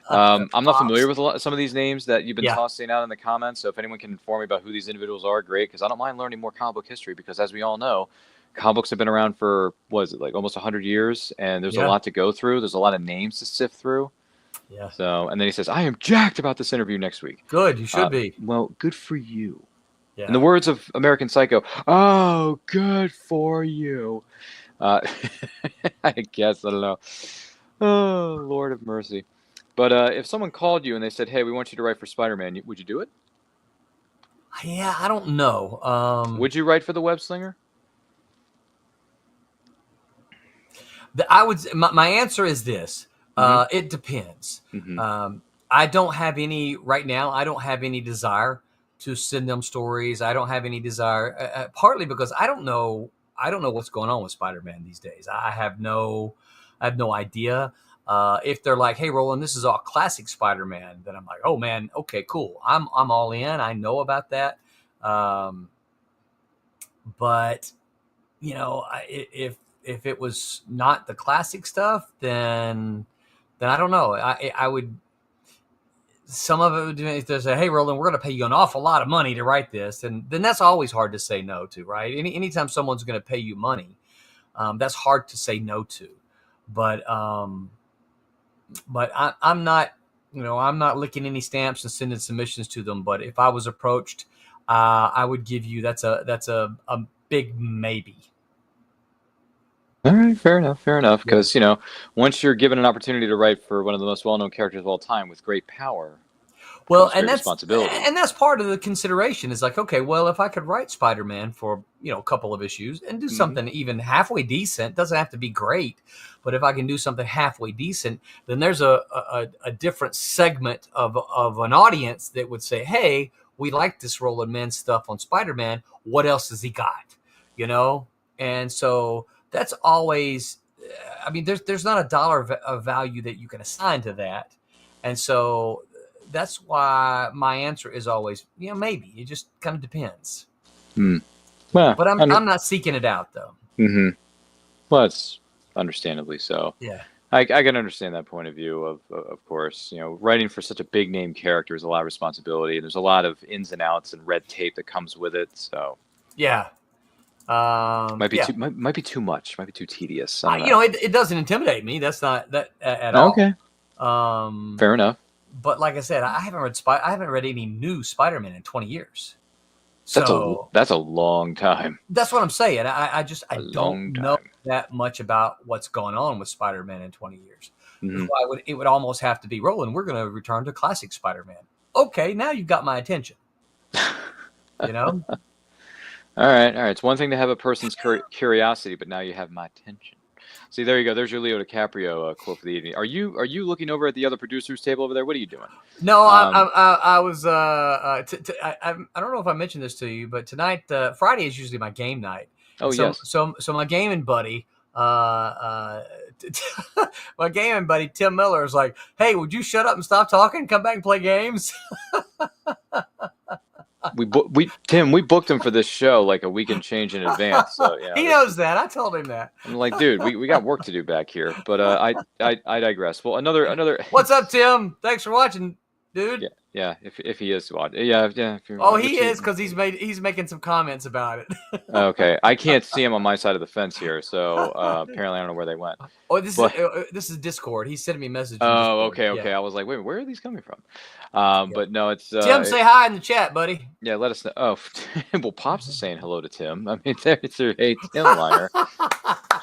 I'm not familiar with some of these names that you've been tossing out in the comments, so if anyone can inform me about who these individuals are, great, because I don't mind learning more comic book history, because as we all know, comic books have been around for, what is it, like almost 100 years, and there's a lot to go through. There's a lot of names to sift through. Yeah. So, and then he says, I am jacked about this interview next week. Good, you should be. Well, good for you. Yeah. In the words of American Psycho, oh, good for you. I guess, I don't know. Oh, Lord of mercy. But if someone called you and they said, hey, we want you to write for Spider-Man, would you do it? Yeah, I don't know. Would you write for the Web Slinger? I would. My answer is this. It depends. I don't have any right now. I don't have any desire to send them stories. I don't have any desire, partly because I don't know what's going on with Spider-Man these days. I have no idea. If they're like, hey, Roland, this is all classic Spider-Man, then I'm like, oh man, okay, cool. I'm all in. I know about that. But if it was not the classic stuff, then I don't know. I would. Some of it would be if they say, "Hey, Roland, we're going to pay you an awful lot of money to write this," and then that's always hard to say no to, right? Anytime someone's going to pay you money, that's hard to say no to. But I'm not, I'm not licking any stamps and sending submissions to them. But if I was approached, I would give you that's a big maybe. All right, fair enough. Because, once you're given an opportunity to write for one of the most well-known characters of all time with great power, and that's responsibility. And that's part of the consideration is like, okay, well, if I could write Spider-Man for, a couple of issues and do something even halfway decent, doesn't have to be great, but if I can do something halfway decent, then there's a different segment of an audience that would say, hey, we like this Roland Mann stuff on Spider-Man. What else has he got? And so that's always, there's not a dollar of value that you can assign to that. And so that's why my answer is always, maybe. It just kind of depends. Well, but I'm not seeking it out, though. Well, it's understandably so. Yeah. I can understand that point of view, of course. Writing for such a big name character is a lot of responsibility, and there's a lot of ins and outs and red tape that comes with it. So yeah. Might be too much. Might be too tedious. It doesn't intimidate me. That's not that at all. Okay. Fair enough. But like I said, I haven't read any new Spider-Man in 20 years. So that's a long time. That's what I'm saying. I don't know that much about what's going on with Spider-Man in 20 years. It would almost have to be, Roland, we're going to return to classic Spider-Man. Okay, now you've got my attention. All right. It's one thing to have a person's curiosity, but now you have my attention. See, there you go. There's your Leo DiCaprio quote for the evening. Are you looking over at the other producers table over there? What are you doing? No, I was. I don't know if I mentioned this to you, but tonight, Friday is usually my game night. Oh, so, yes. So my gaming buddy, my gaming buddy Tim Miller is like, "Hey, would you shut up and stop talking? And come back and play games." We booked him for this show like a week and change in advance. So yeah, he knows that. I told him that. I'm like, dude, we got work to do back here. But I digress. Well, another. What's up, Tim? Thanks for watching, dude. Yeah. If he is watching, yeah. He is, because he's making some comments about it. Okay, I can't see him on my side of the fence here, so apparently I don't know where they went. Oh, this is Discord. He's sending me messages. Oh, okay. Yeah. I was like, wait, where are these coming from? But no, it's Tim. Say hi in the chat, buddy. Yeah, let us know. Oh, well, Pops is saying hello to Tim. I mean, there's your hey Tim liner.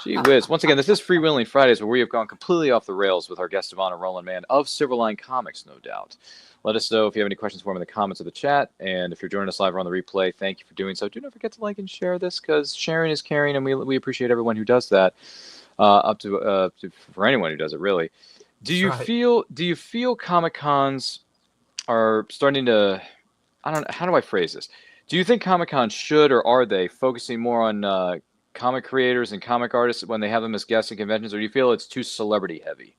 Gee whiz! Once again, this is Freewheeling Fridays, where we have gone completely off the rails with our guest of honor, Roland Mann of Silverline Comics, no doubt. Let us know if you have any questions for him in the comments of the chat. And if you're joining us live or on the replay, thank you for doing so. Do not forget to like and share this, because sharing is caring, and we appreciate everyone who does that. For anyone who does it, really. Do you feel Comic-Cons are starting to, I don't know, how do I phrase this? Do you think Comic-Con should, or are they focusing more on comic creators and comic artists when they have them as guests at conventions, or do you feel it's too celebrity heavy?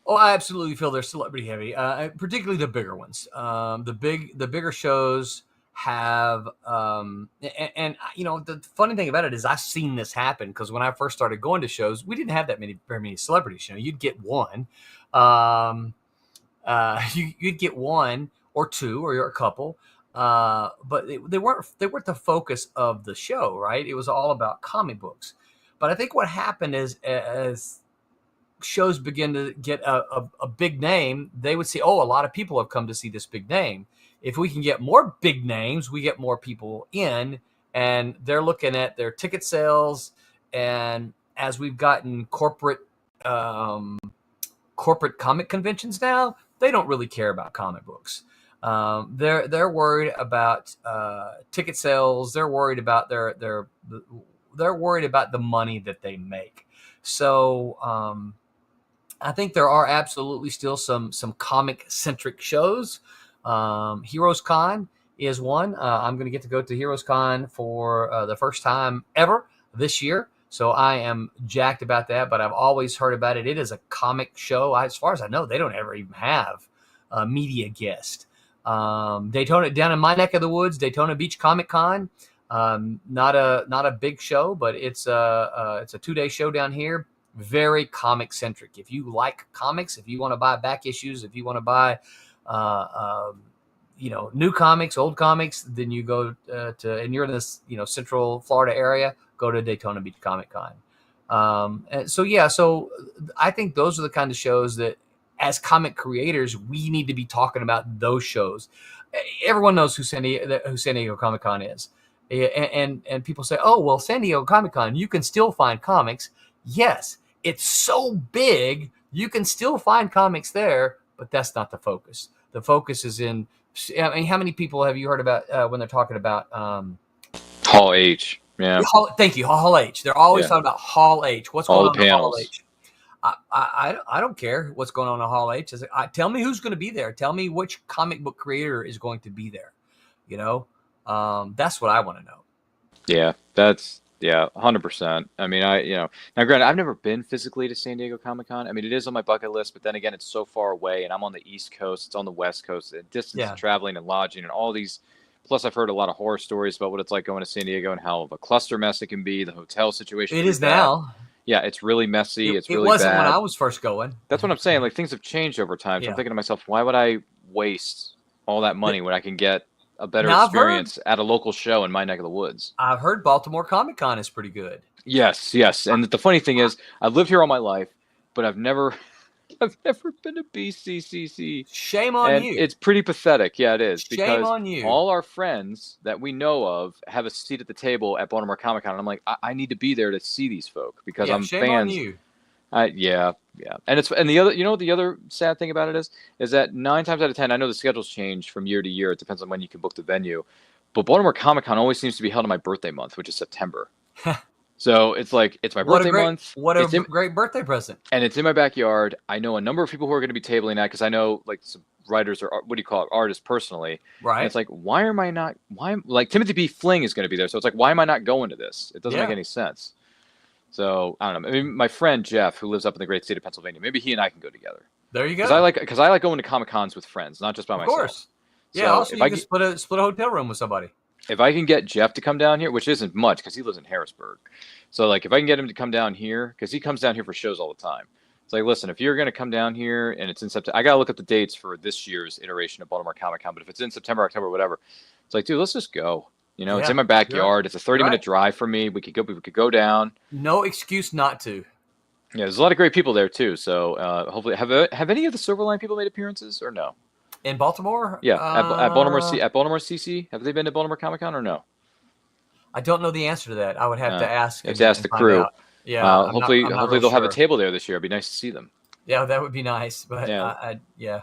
Oh, I absolutely feel they're celebrity heavy, particularly the bigger ones. The bigger shows have, and you know, the funny thing about it is I've seen this happen, because when I first started going to shows, we didn't have very many celebrities. You know, you'd get one, you'd get one or two or a couple, but they weren't the focus of the show, right? It was all about comic books. But I think what happened is, as shows begin to get a big name, they would see, oh, a lot of people have come to see this big name. If we can get more big names, we get more people in, and they're looking at their ticket sales. And as we've gotten corporate comic conventions now, they don't really care about comic books. They're worried about ticket sales. They're worried about they're worried about the money that they make. So I think there are absolutely still some comic centric shows. Heroes Con is one. I'm going to get to go to Heroes Con for the first time ever this year. So I am jacked about that, but I've always heard about it. It is a comic show. As far as I know, they don't ever even have a media guest. Daytona, down in my neck of the woods, Daytona Beach Comic Con. Not a big show, but it's a 2-day show down here. Very comic centric. If you like comics, if you want to buy back issues, if you want to buy new comics, old comics, then you go and you're in this Central Florida area, go to Daytona Beach Comic Con. So I think those are the kind of shows that, as comic creators, we need to be talking about those shows. Everyone knows who San Diego Comic Con is, and people say, oh well, San Diego Comic Con, you can still find comics. Yes, it's so big, you can still find comics there, but that's not the focus. The focus is in, I mean, how many people have you heard about when they're talking about Hall H? Yeah. Thank you, Hall H. They're always talking about Hall H. What's going on in Hall H? I don't care what's going on in Hall H. Tell me who's going to be there. Tell me which comic book creator is going to be there. That's what I want to know. Yeah, 100%. I mean, now granted, I've never been physically to San Diego Comic Con. I mean, it is on my bucket list, but then again, it's so far away, and I'm on the East Coast. It's on the West Coast. The distance of traveling and lodging and all these. Plus, I've heard a lot of horror stories about what it's like going to San Diego and how of a cluster mess it can be. The hotel situation. It is now. Yeah, it's really messy. It's really bad. It wasn't when I was first going. That's what I'm saying. Like, things have changed over time. So I'm thinking to myself, why would I waste all that money when I can get a better experience at a local show in my neck of the woods? I've heard Baltimore Comic Con is pretty good. Yes. And the funny thing is, I've lived here all my life, but I've never been to BCCC. Shame on you. It's pretty pathetic. Yeah, it is. Shame on you. All our friends that we know of have a seat at the table at Baltimore Comic Con, and I'm like, I need to be there to see these folk because I'm shame fans. On you. Yeah. And the other, the other sad thing about it is that 9 times out of 10, I know the schedules change from year to year. It depends on when you can book the venue, but Baltimore Comic Con always seems to be held in my birthday month, which is September. So it's like it's my birthday month. What a great birthday present! And it's in my backyard. I know a number of people who are going to be tabling at because I know like some writers or what do you call it, artists personally. Right. And it's like, why am I not? Why like Timothy B. Fling is going to be there? So it's like, why am I not going to this? It doesn't make any sense. So I don't know. I mean, my friend Jeff, who lives up in the great state of Pennsylvania, maybe he and I can go together. There you go. Because I like going to Comic Cons with friends, not just by myself. Of course. Yeah. So also, you can split a hotel room with somebody. If I can get Jeff to come down here, which isn't much because he lives in Harrisburg. So like if I can get him to come down here, because he comes down here for shows all the time. It's like, listen, if you're going to come down here and it's in September, I got to look up the dates for this year's iteration of Baltimore Comic Con. But if it's in September, October, whatever, it's like, dude, let's just go. You know, it's in my backyard. It's a 30-minute drive for me. We could go down. No excuse not to. Yeah, there's a lot of great people there too. So hopefully, have any of the Silverline people made appearances or no? In Baltimore? Yeah, at Baltimore CC. Have they been to Baltimore Comic Con or no? I don't know the answer to that. I would have to ask. Have to ask the crew. Out. Yeah. Hopefully they'll have a table there this year. It'd be nice to see them. Yeah, that would be nice. But yeah. Yeah.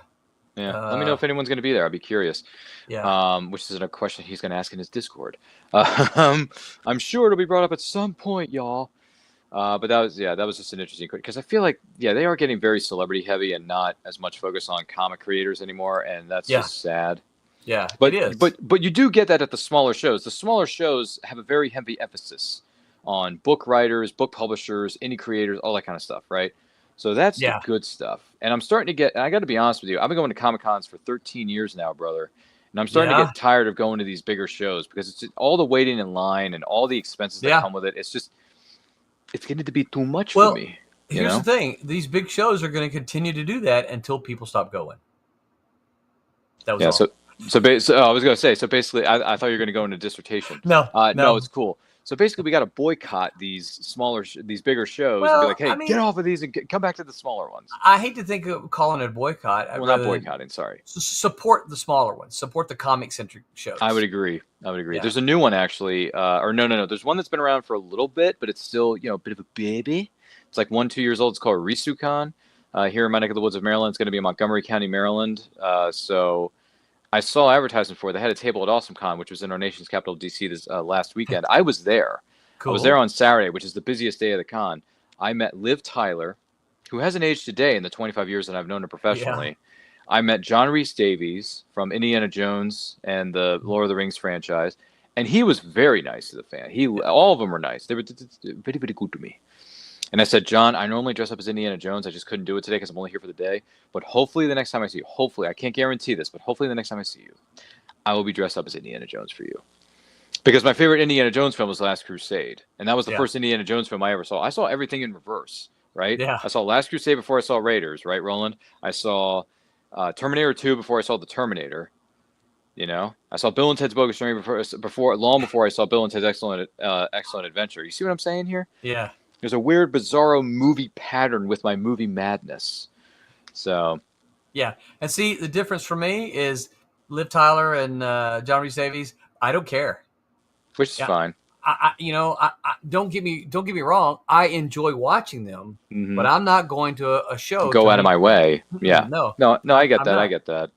Let me know if anyone's going to be there. I'd be curious. Yeah. Which is a question he's going to ask in his Discord. I'm sure it'll be brought up at some point, y'all. But that was just an interesting question because I feel like they are getting very celebrity heavy and not as much focus on comic creators anymore, and that's just sad. Yeah, but it is. But you do get that at the smaller shows. The smaller shows have a very heavy emphasis on book writers, book publishers, indie creators, all that kind of stuff, right? So that's the good stuff. And I'm starting to get. And I got to be honest with you, I've been going to Comic Cons for 13 years now, brother. And I'm starting to get tired of going to these bigger shows because it's just all the waiting in line and all the expenses that come with it. It's getting to be too much for me. Here's the thing. These big shows are going to continue to do that until people stop going. That was all. So I was going to say, so basically, I thought you were going to go into dissertation. No, it's cool. So basically, we got to boycott these these bigger shows and be like, hey, get off of these and come back to the smaller ones. I hate to think of calling it a boycott. Not boycotting, sorry. Support the smaller ones. Support the comic-centric shows. I would agree. Yeah. There's a new one, actually. No. There's one that's been around for a little bit, but it's still, a bit of a baby. It's like 1-2 years old. It's called RisuCon. Here in my neck of the woods of Maryland. It's going to be in Montgomery County, Maryland. So I saw advertising for it. They had a table at AwesomeCon, which was in our nation's capital, D.C. this last weekend. I was there. Cool. I was there on Saturday, which is the busiest day of the con. I met Liv Tyler, who hasn't aged a day in the 25 years that I've known her professionally. Yeah. I met John Rhys Davies from Indiana Jones and the Lord of the Rings franchise, and he was very nice to the fan. All of them were nice. They were very, very good to me. And I said, John, I normally dress up as Indiana Jones. I just couldn't do it today because I'm only here for the day. But hopefully the next time I see you, I can't guarantee this, but hopefully the next time I see you, I will be dressed up as Indiana Jones for you. Because my favorite Indiana Jones film was Last Crusade. And that was the first Indiana Jones film I ever saw. I saw everything in reverse, right? Yeah. I saw Last Crusade before I saw Raiders, right, Roland? I saw Terminator 2 before I saw The Terminator. I saw Bill and Ted's Bogus Journey long before I saw Bill and Ted's Excellent Adventure. You see what I'm saying here? Yeah. There's a weird, bizarro movie pattern with my movie madness. So. Yeah. And see, the difference for me is Liv Tyler and John Rhys Davies, I don't care. Which is fine. I don't get me wrong. I enjoy watching them, but I'm not going to a show. Go out of my way. Yeah. No. I get that. I get that.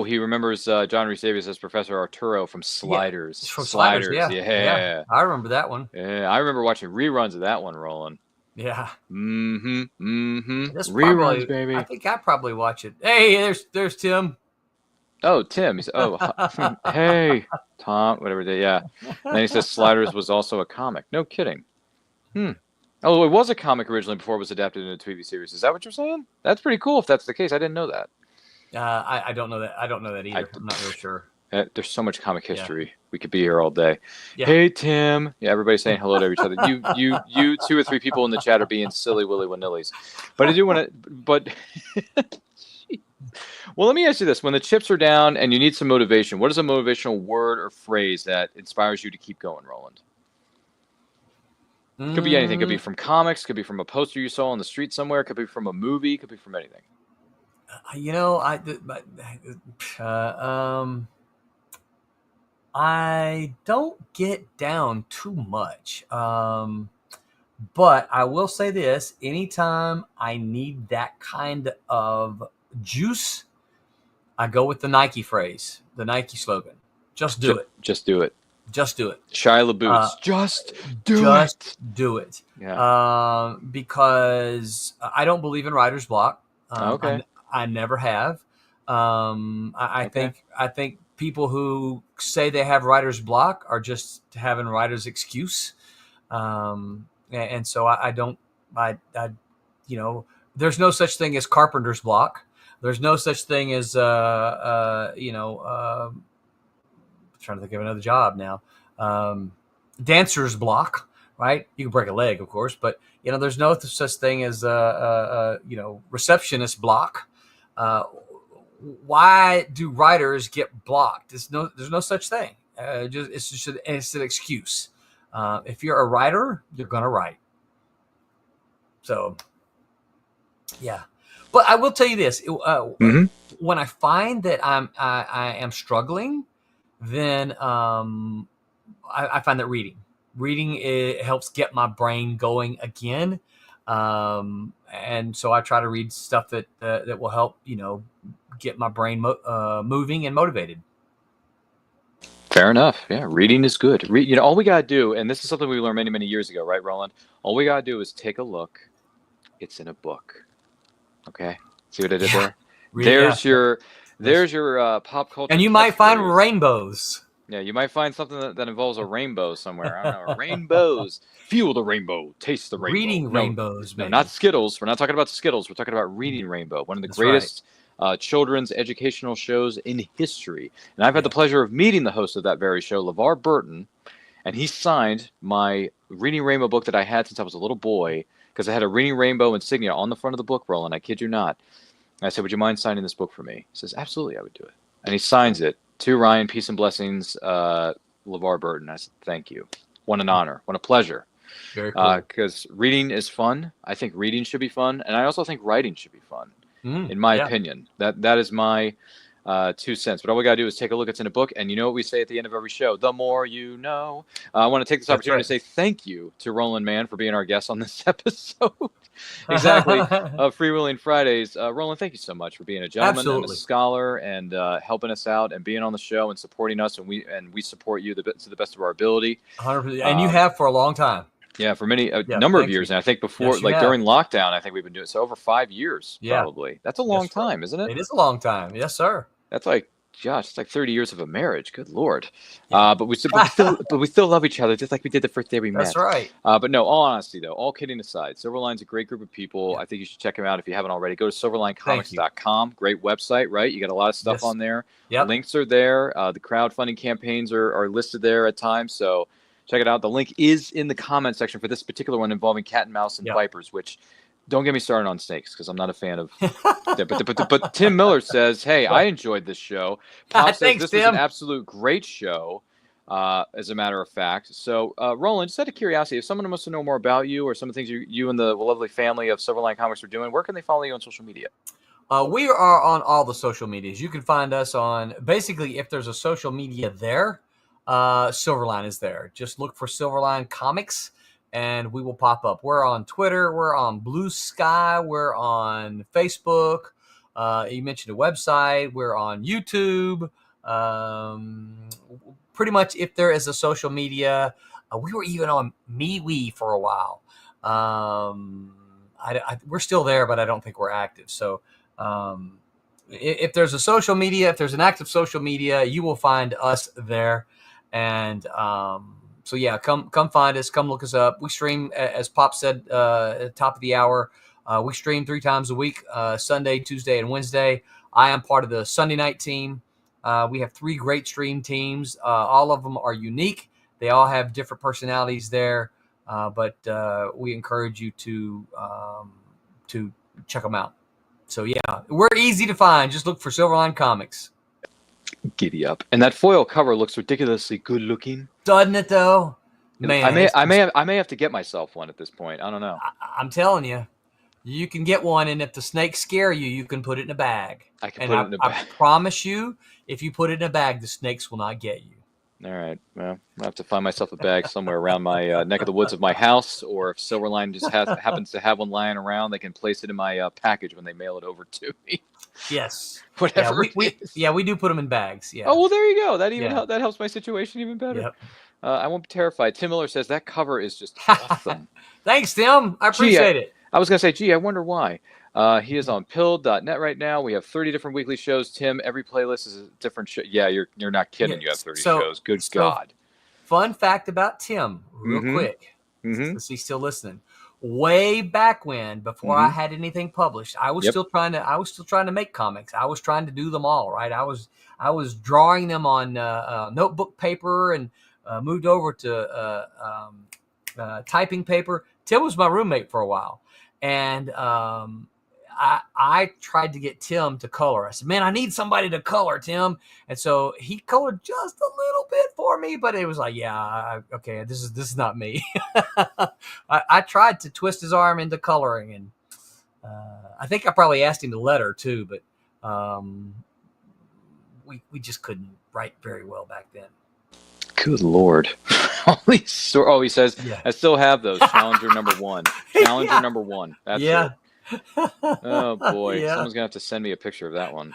He remembers John Rhys Davies as Professor Arturo from Sliders. From Sliders. Yeah. I remember that one. Yeah, I remember watching reruns of that one, Roland. Yeah. Reruns, baby. I think I probably watch it. Hey, there's Tim. Oh, Tim. He said, hey, Tom, whatever. Yeah. And then he says Sliders was also a comic. No kidding. Oh, it was a comic originally before it was adapted into a TV series. Is that what you're saying? That's pretty cool if that's the case. I didn't know that. I don't know that. I don't know that either. I'm not real sure. There's so much comic history. Yeah. We could be here all day. Yeah. Hey, Tim. Yeah, everybody's saying hello to each other. You 2 or 3 people in the chat are being silly willy wanillies. But I do want to. Well, let me ask you this: when the chips are down and you need some motivation, what is a motivational word or phrase that inspires you to keep going, Roland? Could be anything. Could be from comics. Could be from a poster you saw on the street somewhere. Could be from a movie. Could be from anything. I don't get down too much. But I will say this: anytime I need that kind of juice, I go with the Nike phrase, the Nike slogan. Just do it. Just do it. Just do it. Shia LaBeouf. Just do it. Yeah. Because I don't believe in writer's block. Okay. I never have. I think people who say they have writer's block are just having writer's excuse. And so I don't, you know, there's no such thing as carpenter's block. There's no such thing as, you know, trying to think of another job now. Dancer's block, right? You can break a leg, of course, but you know, there's no such thing as you know, receptionist block. Why do writers get blocked? There's no such thing. It's an excuse. If you're a writer, you're gonna write. So, yeah. But I will tell you this: when I find that I am struggling, then I find that reading it helps get my brain going again, and so I try to read stuff that will help, you know, get my brain moving and motivated. Fair enough. Yeah, reading is good. You know, all we gotta do, and this is something we learned many years ago, right, Roland? All we gotta do is take a look. It's in a book. Okay, see what I did there? There's your pop culture. And you might find rainbows. Yeah, you might find something that involves a rainbow somewhere. I don't know. Rainbows. Feel the rainbow. Taste the rainbow. Reading rainbows, no, not Skittles. We're not talking about Skittles. We're talking about Reading Rainbow, one of the greatest children's educational shows in history. And I've had the pleasure of meeting the host of that very show, LeVar Burton, and he signed my Reading Rainbow book that I had since I was a little boy, because I had a Reading Rainbow insignia on the front of the book, Roland. I kid you not. And I said, would you mind signing this book for me? He says, absolutely, I would do it. And he signs it. To Ryan, peace and blessings, LeVar Burton. I said, thank you. What an honor. What a pleasure. Very cool. Because reading is fun. I think reading should be fun. And I also think writing should be fun, in my opinion. That is my 2 cents. But all we got to do is take a look. It's in a book. And you know what we say at the end of every show? The more you know. I want to take this opportunity to say thank you to Roland Mann for being our guest on this episode. Exactly. Freewheeling Fridays. Roland, thank you so much for being a gentleman and a scholar and helping us out and being on the show and supporting us. And we support you to the best of our ability. 100%. And you have for a long time. Yeah, for many number of years. And I think before, during lockdown, I think we've been doing it. So over 5 years, probably. That's a long time, isn't it? It is a long time. Yes, sir. That's like, gosh, it's like 30 years of a marriage. Good Lord. But we still love each other, just like we did the first day we met. That's right. But no, all honesty, though, all kidding aside, Silverline's a great group of people. I think you should check them out if you haven't already. Go to silverlinecomics.com. Great website, right? You got a lot of stuff on there. Links are there. The crowdfunding campaigns are listed there at times. So check it out. The link is in the comment section for this particular one involving cat and mouse and vipers, which... Don't get me started on snakes because I'm not a fan of. But Tim Miller says, "Hey, I enjoyed this show. Pop says this was an absolute great show, as a matter of fact." So, Roland, just out of curiosity, if someone wants to know more about you or some of the things you and the lovely family of Silverline Comics are doing, where can they follow you on social media? We are on all the social medias. You can find us on basically if there's a social media there, Silverline is there. Just look for Silverline Comics. And we will pop up. We're on Twitter. We're on Blue Sky. We're on Facebook. You mentioned a website. We're on YouTube. Pretty much if there is a social media. We were even on MeWe for a while. We're still there, but I don't think we're active. So if there's a social media, if there's an active social media, you will find us there. And so yeah, come find us, come look us up. We stream, as Pop said, at the top of the hour. We stream 3 times a week, Sunday, Tuesday, and Wednesday. I am part of the Sunday night team. We have 3 great stream teams. All of them are unique. They all have different personalities there, but we encourage you to check them out. So yeah, we're easy to find. Just look for Silverline Comics. Giddy up. And that foil cover looks ridiculously good looking. Doesn't it though? Man, I may have to get myself one at this point. I don't know. I'm telling you, you can get one, and if the snakes scare you, you can put it in a bag. I can put it in a bag. I promise you, if you put it in a bag, the snakes will not get you. All right. Well, I have to find myself a bag somewhere around my neck of the woods of my house, or if Silverline just happens to have one lying around, they can place it in my package when they mail it over to me. Yes. Whatever. We do put them in bags. Yeah. Oh, well, there you go. That that helps my situation even better. Yep. I won't be terrified. Tim Miller says that cover is just awesome. Thanks, Tim. I appreciate it. I was going to say, gee, I wonder why. He is on pilled.net right now. We have 30 different weekly shows. Tim, every playlist is a different show. Yeah, you're not kidding. You have 30 shows. Good God. Fun fact about Tim, real quick, since he's still listening. Way back when, before I had anything published, I was still trying to make comics. I was trying to do them all, right? I was drawing them on notebook paper and moved over to typing paper. Tim was my roommate for a while, and I tried to get Tim to color. I said, man, I need somebody to color, Tim. And so he colored just a little bit for me, but it was like, okay, this is not me. I tried to twist his arm into coloring, and I think I probably asked him to letter too, but we just couldn't write very well back then. Good Lord. He says, I still have those. Challenger number 1. Challenger number 1. That's it. Oh boy, someone's gonna have to send me a picture of that one.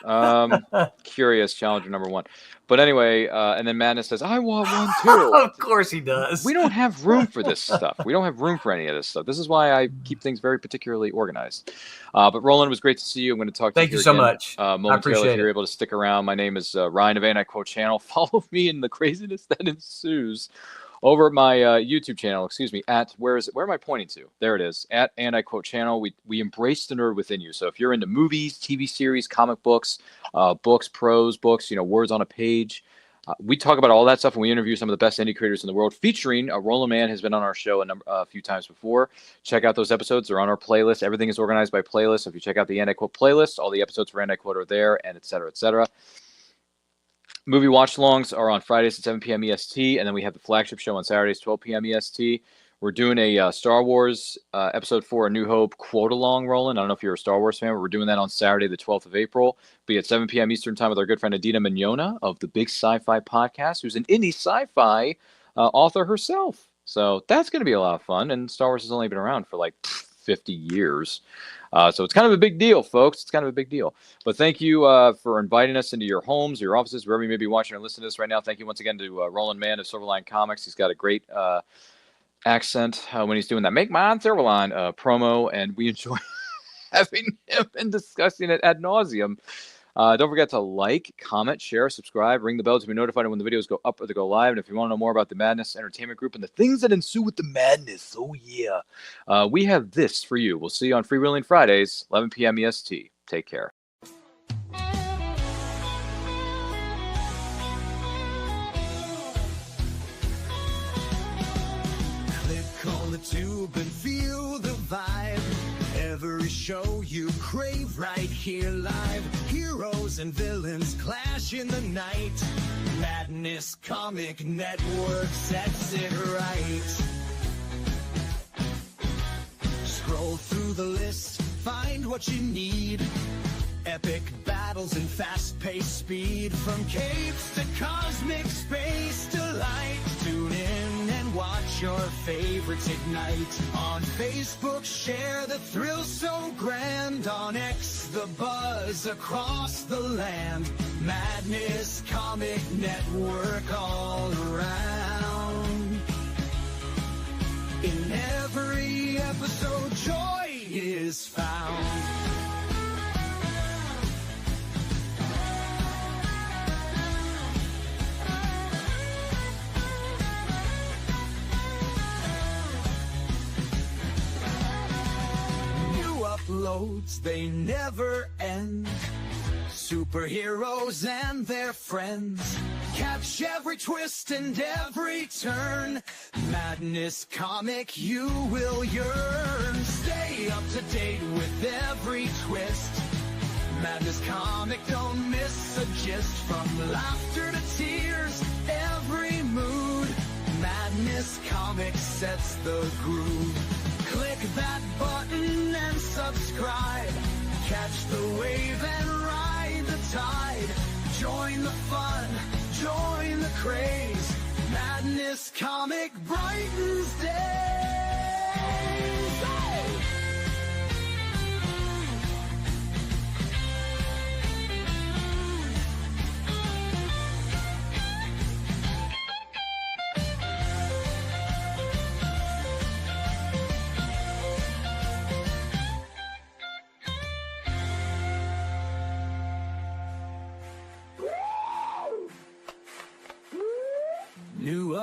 Curious Challenger number 1. But anyway, and then Madness says, I want one too. Of course he does. We don't have room for this stuff. We don't have room for any of this stuff. This is why I keep things very particularly organized. But Roland, it was great to see you. I'm going to talk to you. Thank you so much. Momentarily, if you're able to stick around. My name is Ryan of A Quote Channel. Follow me in the craziness that ensues over at my YouTube channel, at, where am I pointing to? There it is, at And I Quote Channel. We embrace the nerd within you. So if you're into movies, TV series, comic books, prose books, words on a page, we talk about all that stuff, and we interview some of the best indie creators in the world, featuring Roland Mann has been on our show a few times before. Check out those episodes. They're on our playlist. Everything is organized by playlist. So if you check out the And I Quote playlist, all the episodes for And I Quote are there, and et cetera, et cetera. Movie watch-alongs are on Fridays at 7 p.m. EST, and then we have the flagship show on Saturdays, 12 p.m. EST. We're doing a Star Wars Episode 4, A New Hope quote-along, Roland. I don't know if you're a Star Wars fan, but we're doing that on Saturday, the 12th of April. Be at 7 p.m. Eastern Time with our good friend Adina Mignona of the Big Sci-Fi Podcast, who's an indie sci-fi author herself. So that's going to be a lot of fun, and Star Wars has only been around for like 50 years. So it's kind of a big deal, folks. It's kind of a big deal. But thank you for inviting us into your homes, your offices, wherever you may be watching or listening to this right now. Thank you once again to Roland Mann of Silverline Comics. He's got a great accent when he's doing that Make Mine Silverline promo, and we enjoy having him and discussing it ad nauseum. Don't forget to like, comment, share, subscribe, ring the bell to be notified when the videos go up or they go live. And if you want to know more about the Madness Entertainment Group and the things that ensue with the madness, we have this for you. We'll see you on Freewheeling Fridays, 11 p.m. EST. Take care. Click on the tube and feel the vibe. Every show you crave right here live. Heroes and villains clash in the night. Madness Comic Network sets it right. Scroll through the list, find what you need. Epic battles and fast-paced speed. From capes to cosmic space delight. Tune in and watch your favorites ignite. On Facebook, share the thrill so grand. On X, the buzz across the land. Madness Comic Network all around. In every episode, joy is found. Uploads, they never end. Superheroes and their friends. Catch every twist and every turn. Madness Comic, you will yearn. Stay up to date with every twist. Madness Comic, don't miss a gist. From laughter to tears, every mood. Madness Comic sets the groove. Click that button and subscribe. Catch the wave and ride the tide. Join the fun, join the craze. Madness Comic brightens days. Hey!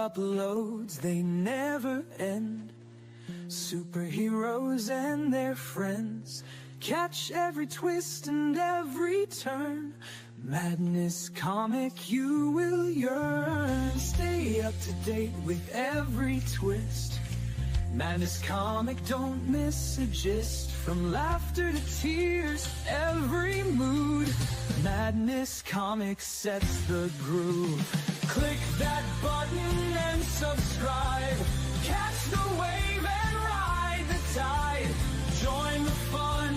uploads, they never end. Superheroes and their friends, catch every twist and every turn. Madness Comic, you will yearn. Stay up to date with every twist. Madness Comic, don't miss a gist. From laughter to tears, every mood. Madness Comic sets the groove. Click that button and subscribe. Catch the wave and ride the tide. Join the fun.